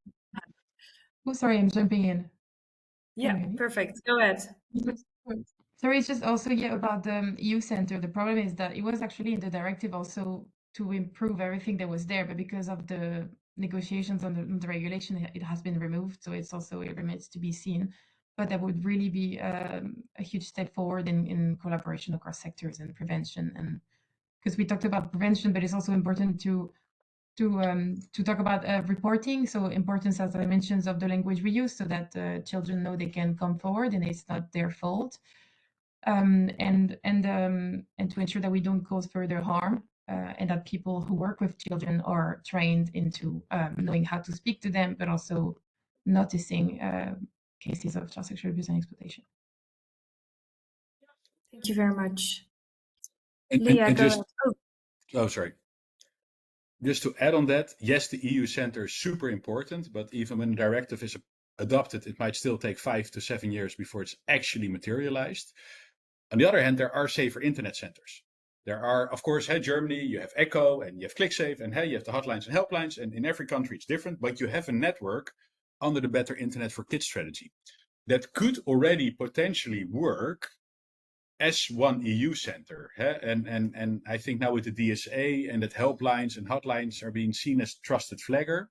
Oh, sorry, I'm jumping in. Yeah, perfect. Go ahead. Sorry, it's just also about the EU Center. The problem is that it was actually in the directive also to improve everything that was there, but because of the negotiations on the regulation, it has been removed. So it remains to be seen. But that would really be a huge step forward in collaboration across sectors and prevention. And because we talked about prevention, but it's also important to talk about reporting. So importance, as I mentioned, of the language we use, so that children know they can come forward and it's not their fault. And to ensure that we don't cause further harm, and that people who work with children are trained into knowing how to speak to them, but also noticing cases of child sexual abuse and exploitation. Thank you very much. And Leah, go ahead. Oh, sorry. Just to add on that, yes, the EU Center is super important, but even when the directive is adopted, it might still take 5 to 7 years before it's actually materialized. On the other hand, there are safer internet centers. There are, of course, Germany, you have ECHO and you have ClickSafe, and you have the hotlines and helplines, and in every country it's different, but you have a network under the Better Internet for Kids strategy that could already potentially work as one EU center. And I think now with the DSA and that helplines and hotlines are being seen as trusted flagger,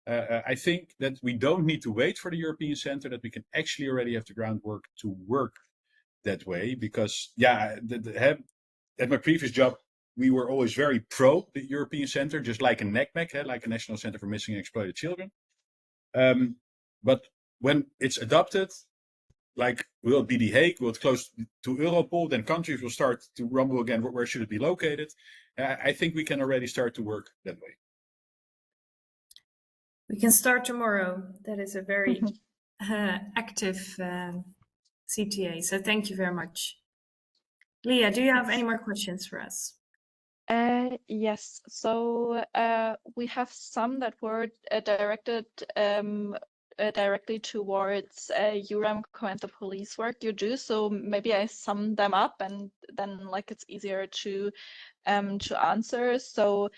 I think that we don't need to wait for the European Center, that we can actually already have the groundwork to work that way. Because, at my previous job, we were always very pro the European Center, just like a NECMEC, like a National Center for Missing and Exploited Children. But when it's adopted, like will it be The Hague, will it close to Europol, then countries will start to rumble again, where should it be located? I think we can already start to work that way. We can start tomorrow. That is a very active CTA. So thank you very much. Leah, do you have any more questions for us? Yes. So we have some that were directed directly towards UREMCO and the police work you do. So maybe I sum them up, and then like it's easier to answer. So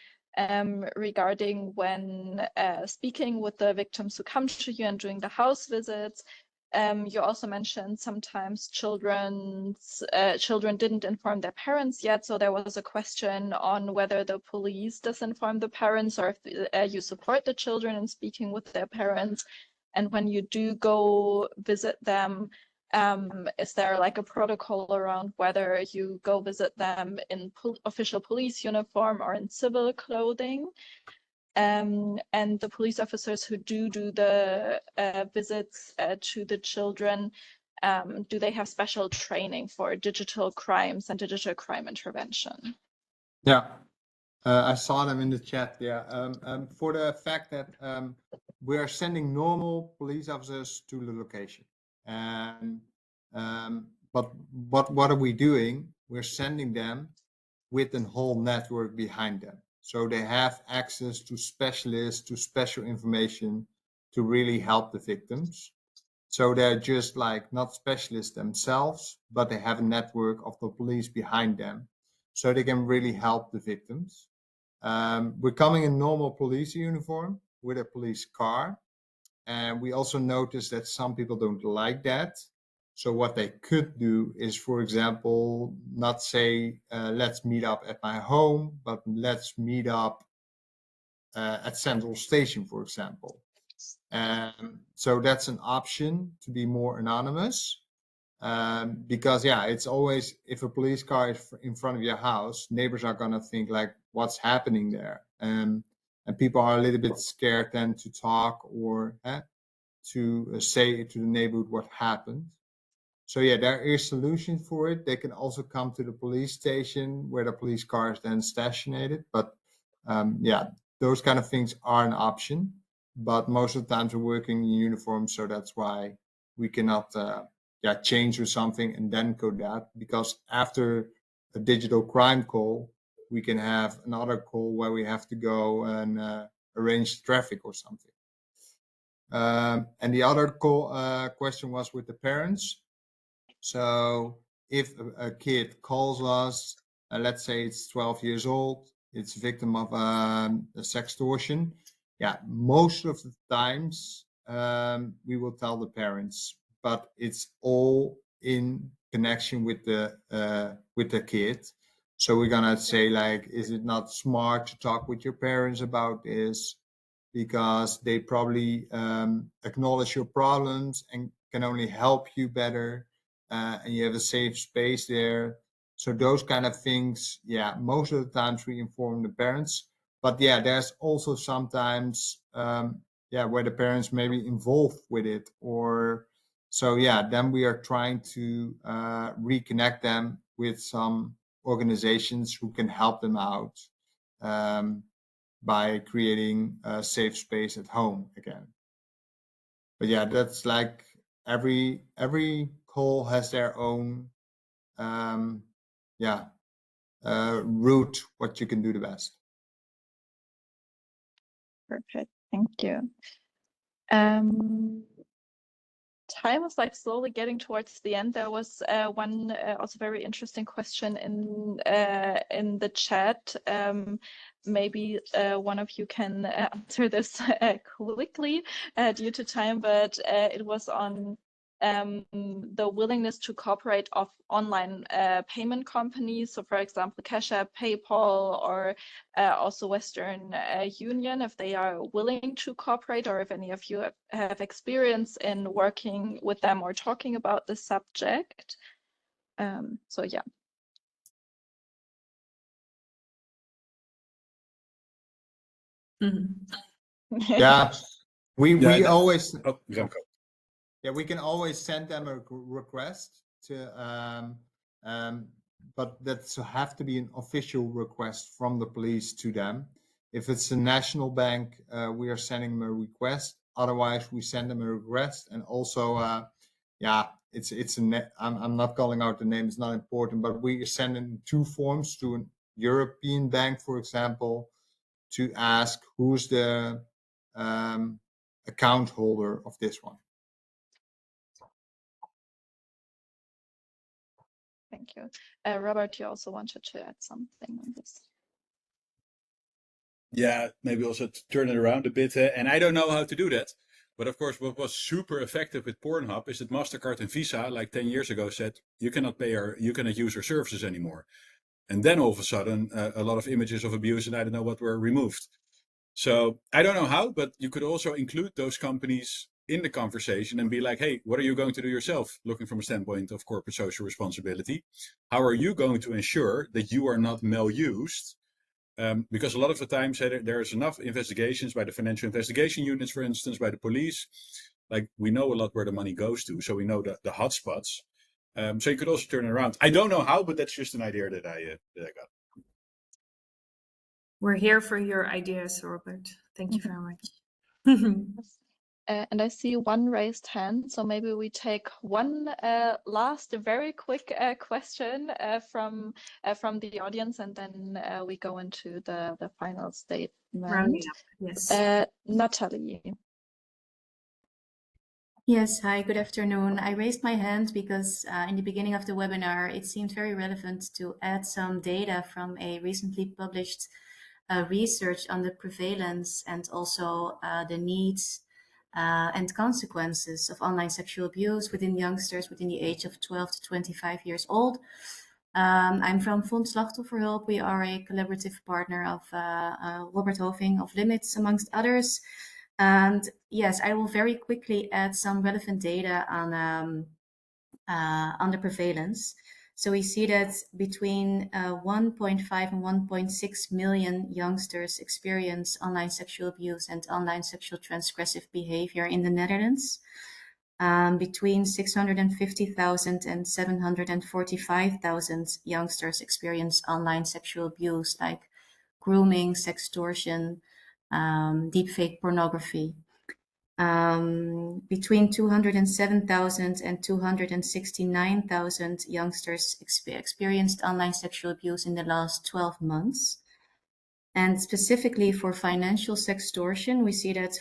regarding when speaking with the victims who come to you and doing the house visits, you also mentioned sometimes children didn't inform their parents yet. So there was a question on whether the police does inform the parents, or if you support the children in speaking with their parents. And when you do go visit them, is there like a protocol around whether you go visit them in official police uniform or in civil clothing? And the police officers who do the visits to the children, do they have special training for digital crimes and digital crime intervention? Yeah, I saw them in the chat. Yeah, for the fact that we are sending normal police officers to the location, and but what are we doing? We're sending them with a whole network behind them, so they have access to specialists, to special information, to really help the victims. So they're just like not specialists themselves, but they have a network of the police behind them, so they can really help the victims. We're coming in normal police uniform with a police car. And we also noticed that some people don't like that. So what they could do is, for example, not say, let's meet up at my home, but let's meet up at Central Station, for example. So that's an option to be more anonymous. Because yeah, it's always, if a police car is in front of your house, neighbors are gonna think like, what's happening there? And people are a little bit scared then to talk or to say to the neighborhood what happened. So yeah, there is solutions for it. They can also come to the police station where the police car is then stationed. But yeah, those kind of things are an option. But most of the times we're working in uniform, so that's why we cannot change or something and then code that, because after a digital crime call, we can have another call where we have to go and arrange traffic or something. And the other question was with the parents. So if a kid calls us, let's say it's 12 years old, it's a victim of a sextortion. Yeah, most of the times we will tell the parents, but it's all in connection with the kid. So we're gonna say like, is it not smart to talk with your parents about this? Because they probably acknowledge your problems and can only help you better, and you have a safe space there. So those kind of things, yeah, most of the times we inform the parents. But yeah, there's also sometimes, where the parents may be involved with it, or so yeah, then we are trying to reconnect them with some organizations who can help them out. By creating a safe space at home again. But yeah, that's like every call has their own route what you can do the best. Perfect, thank you. Time is like slowly getting towards the end. There was one also very interesting question in the chat. Maybe one of you can answer this quickly due to time, but it was on the willingness to cooperate of online payment companies. So for example, Cash App, PayPal, or also Western Union, if they are willing to cooperate, or if any of you have experience in working with them or talking about this subject. So yeah. Yeah, we always. Oh, yeah, we can always send them a request to, but that's have to be an official request from the police to them. If it's a national bank, we are sending them a request. Otherwise, we send them a request. And also, it's a I'm not calling out the name; it's not important. But we send in 2 forms to a European bank, for example, to ask who's the account holder of this one. Thank you. Robert, you also wanted to add something on this. Yeah, maybe also to turn it around a bit. And I don't know how to do that. But of course, what was super effective with Pornhub is that MasterCard and Visa, like 10 years ago, said you cannot use our services anymore. And then all of a sudden, a lot of images of abuse and I don't know what were removed. So I don't know how, but you could also include those companies in the conversation and be like, hey, what are you going to do yourself? Looking from a standpoint of corporate social responsibility, how are you going to ensure that you are not malused? Because a lot of the times there's enough investigations by the financial investigation units, for instance, by the police. Like we know a lot where the money goes to, so we know the hotspots. So you could also turn it around. I don't know how, but that's just an idea that I got. We're here for your ideas, Robert. Thank you very much. And I see one raised hand, so maybe we take one last, very quick question from the audience, and then we go into the final statement. Rounding up, yes. Natalie. Yes, hi, good afternoon. I raised my hand because in the beginning of the webinar, it seemed very relevant to add some data from a recently published research on the prevalence and also the needs and consequences of online sexual abuse within youngsters within the age of 12 to 25 years old. I'm from Fonds Slachtofferhulp. We are a collaborative partner of Robert Hoving of Limits, amongst others. And yes, I will very quickly add some relevant data on the prevalence. So we see that between 1.5 and 1.6 million youngsters experience online sexual abuse and online sexual transgressive behavior in the Netherlands. Between 650,000 and 745,000 youngsters experience online sexual abuse like grooming, sextortion, deepfake pornography. Between 207,000 and 269,000 youngsters experienced online sexual abuse in the last 12 months. And specifically for financial sextortion, we see that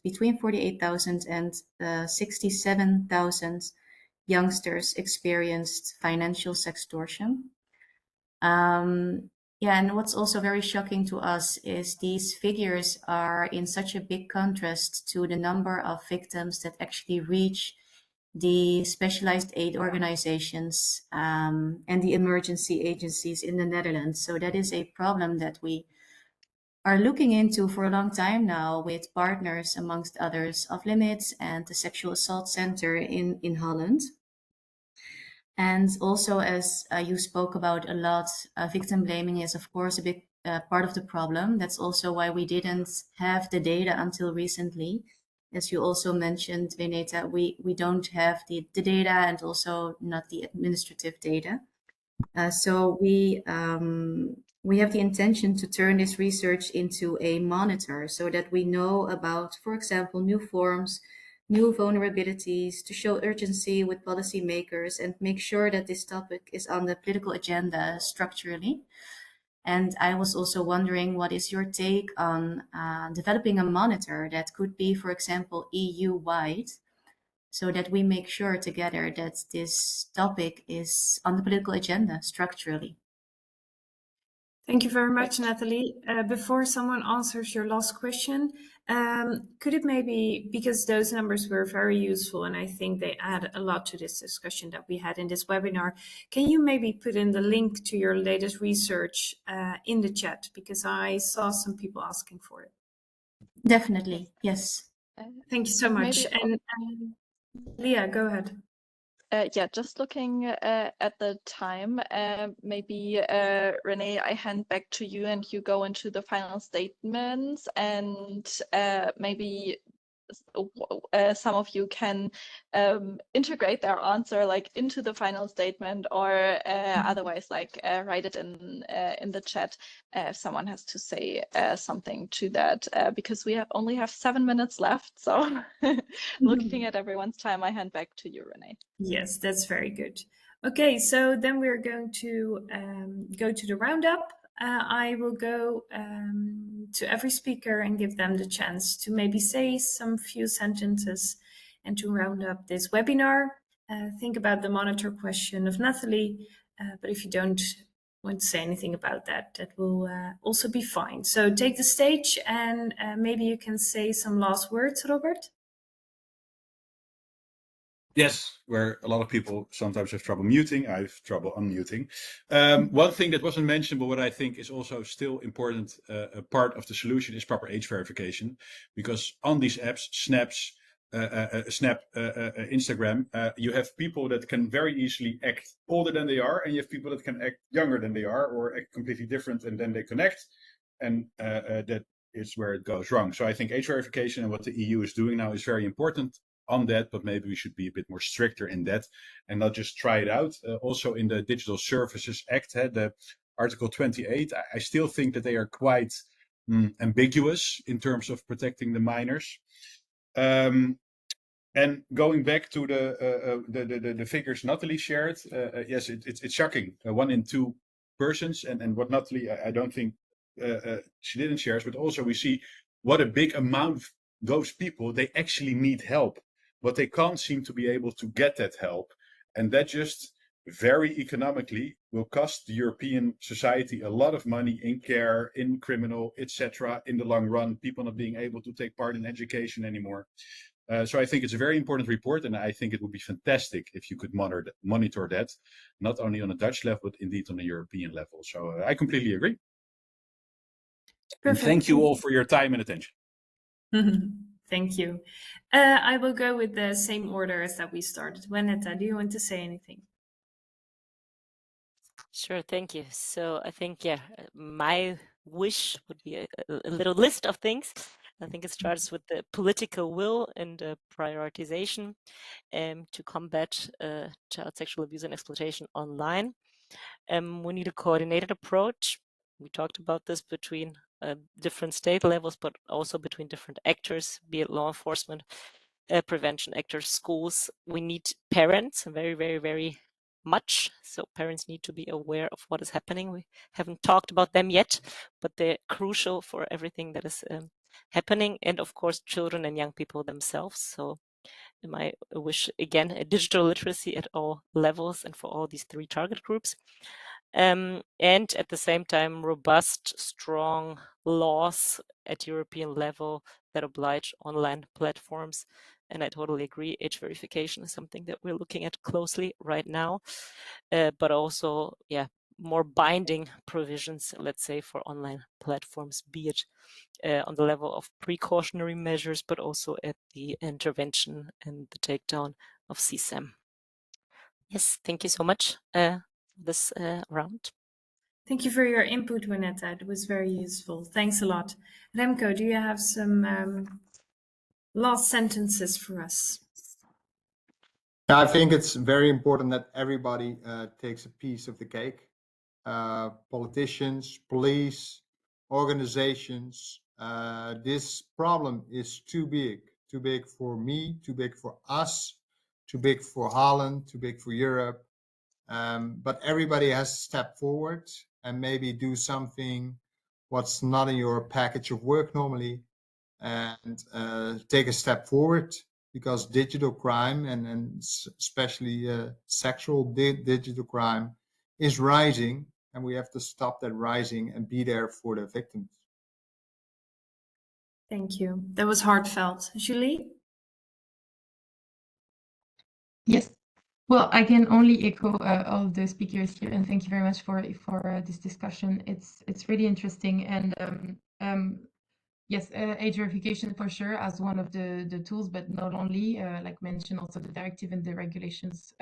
between 48,000 and 67,000 youngsters experienced financial sextortion. Yeah, and what's also very shocking to us is these figures are in such a big contrast to the number of victims that actually reach the specialized aid organizations and the emergency agencies in the Netherlands. So that is a problem that we are looking into for a long time now with partners, amongst others, of Limits and the Sexual Assault Center in Holland. And also, as you spoke about a lot, victim blaming is, of course, a big part of the problem. That's also why we didn't have the data until recently. As you also mentioned, Veneta, we don't have the data and also not the administrative data. So we have the intention to turn this research into a monitor so that we know about, for example, new forms, new vulnerabilities, to show urgency with policymakers and make sure that this topic is on the political agenda structurally. And I was also wondering, what is your take on developing a monitor that could be, for example, EU-wide, so that we make sure together that this topic is on the political agenda structurally? Thank you very much, Natalie. Before someone answers your last question, could it maybe, because those numbers were very useful and I think they add a lot to this discussion that we had in this webinar, can you maybe put in the link to your latest research in the chat? Because I saw some people asking for it. Definitely, yes. Thank you so much. And Leah, go ahead. Yeah, just looking at the time, maybe Renee, I hand back to you and you go into the final statements, and maybe some of you can integrate their answer like into the final statement, or otherwise like write it in the chat if someone has to say something to that, because we only have 7 minutes left. So looking at everyone's time, I hand back to you, Renee. Yes, that's very good. Okay, so then we're going to go to the roundup. I will go to every speaker and give them the chance to maybe say some few sentences and to round up this webinar. Think about the monitor question of Nathalie, but if you don't want to say anything about that, that will also be fine. So take the stage and maybe you can say some last words, Robert. Yes, where a lot of people sometimes have trouble muting, I have trouble unmuting. One thing that wasn't mentioned, but what I think is also still important, a part of the solution is proper age verification, because on these apps, Snap, Instagram, you have people that can very easily act older than they are, and you have people that can act younger than they are, or act completely different, and then they connect, and that is where it goes wrong. So I think age verification and what the EU is doing now is very important on that, but maybe we should be a bit more stricter in that and not just try it out. Also in the Digital Services Act, the Article 28, I still think that they are quite ambiguous in terms of protecting the minors. And going back to the figures Nathalie shared, yes, it's shocking. 1 in 2 persons, and what Nathalie, I don't think she didn't share, but also we see what a big amount of those people, they actually need help, but they can't seem to be able to get that help. And that just very economically will cost the European society a lot of money in care, in criminal, etc. in the long run, people not being able to take part in education anymore. So I think it's a very important report, and I think it would be fantastic if you could monitor that, not only on a Dutch level, but indeed on a European level. So I completely agree. Perfect. And thank you all for your time and attention. Thank you. I will go with the same order as that we started. Juanetta, do you want to say anything? Sure, thank you. So I think, yeah, my wish would be a little list of things. I think it starts with the political will and prioritization to combat child sexual abuse and exploitation online. We need a coordinated approach. We talked about this between different state levels, but also between different actors, be it law enforcement, prevention actors, schools. We need parents very, very, very much. So parents need to be aware of what is happening. We haven't talked about them yet, but they're crucial for everything that is happening. And of course, children and young people themselves. So my wish, again, a digital literacy at all levels and for all these 3 target groups. And at the same time, robust, strong laws at European level that oblige online platforms. And I totally agree, age verification is something that we're looking at closely right now, but also, yeah, more binding provisions, let's say, for online platforms, be it on the level of precautionary measures, but also at the intervention and the takedown of CSAM. Yes, thank you so much this round. Thank you for your input, Juanetta. It was very useful. Thanks a lot. Remco, do you have some last sentences for us? I think it's very important that everybody takes a piece of the cake. Politicians, police, organizations. This problem is too big for me, too big for us, too big for Holland, too big for Europe. But everybody has to step forward and maybe do something what's not in your package of work normally, and take a step forward, because digital crime and especially sexual digital crime is rising, and we have to stop that rising and be there for the victims. Thank you. That was heartfelt. Julie? Yes. Well, I can only echo all the speakers here, and thank you very much for this discussion. It's really interesting, and yes, age verification for sure as one of the tools, but not only. Like mentioned, also the directive and the regulations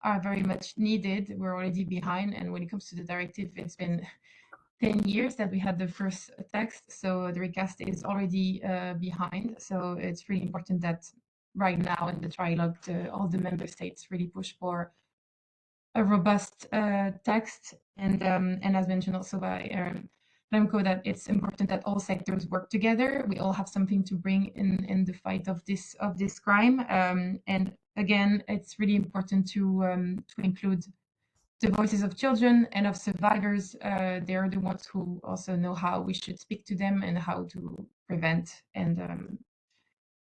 are very much needed. We're already behind, and when it comes to the directive, it's been 10 years that we had the first text, so the recast is already behind. So it's really important that right now in the trilogue, all the member states really push for a robust text, and as mentioned also by Remco, that it's important that all sectors work together. We all have something to bring in the fight of this crime, and again, it's really important to include the voices of children and of survivors. They're the ones who also know how we should speak to them and how to prevent and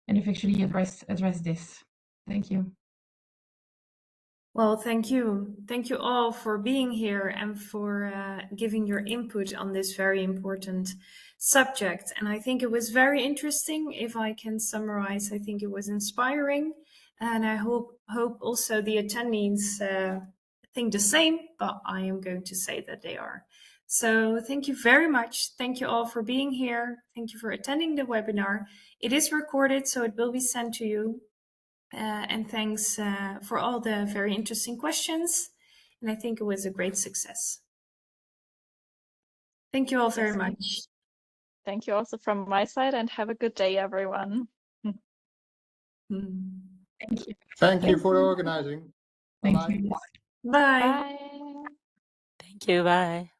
effectively address this. Thank you. Well, thank you. Thank you all for being here and for giving your input on this very important subject. And I think it was very interesting. If I can summarize, I think it was inspiring. And I hope also the attendees think the same, but I am going to say that they are. So thank you very much. Thank you all for being here. Thank you for attending the webinar. It is recorded, so it will be sent to you. And thanks for all the very interesting questions. And I think it was a great success. Thank you all very much. Thank you also from my side, and have a good day, everyone. Thank you. Thank you for organizing. Thank Bye-bye. you. Bye. Bye. Thank you. Bye.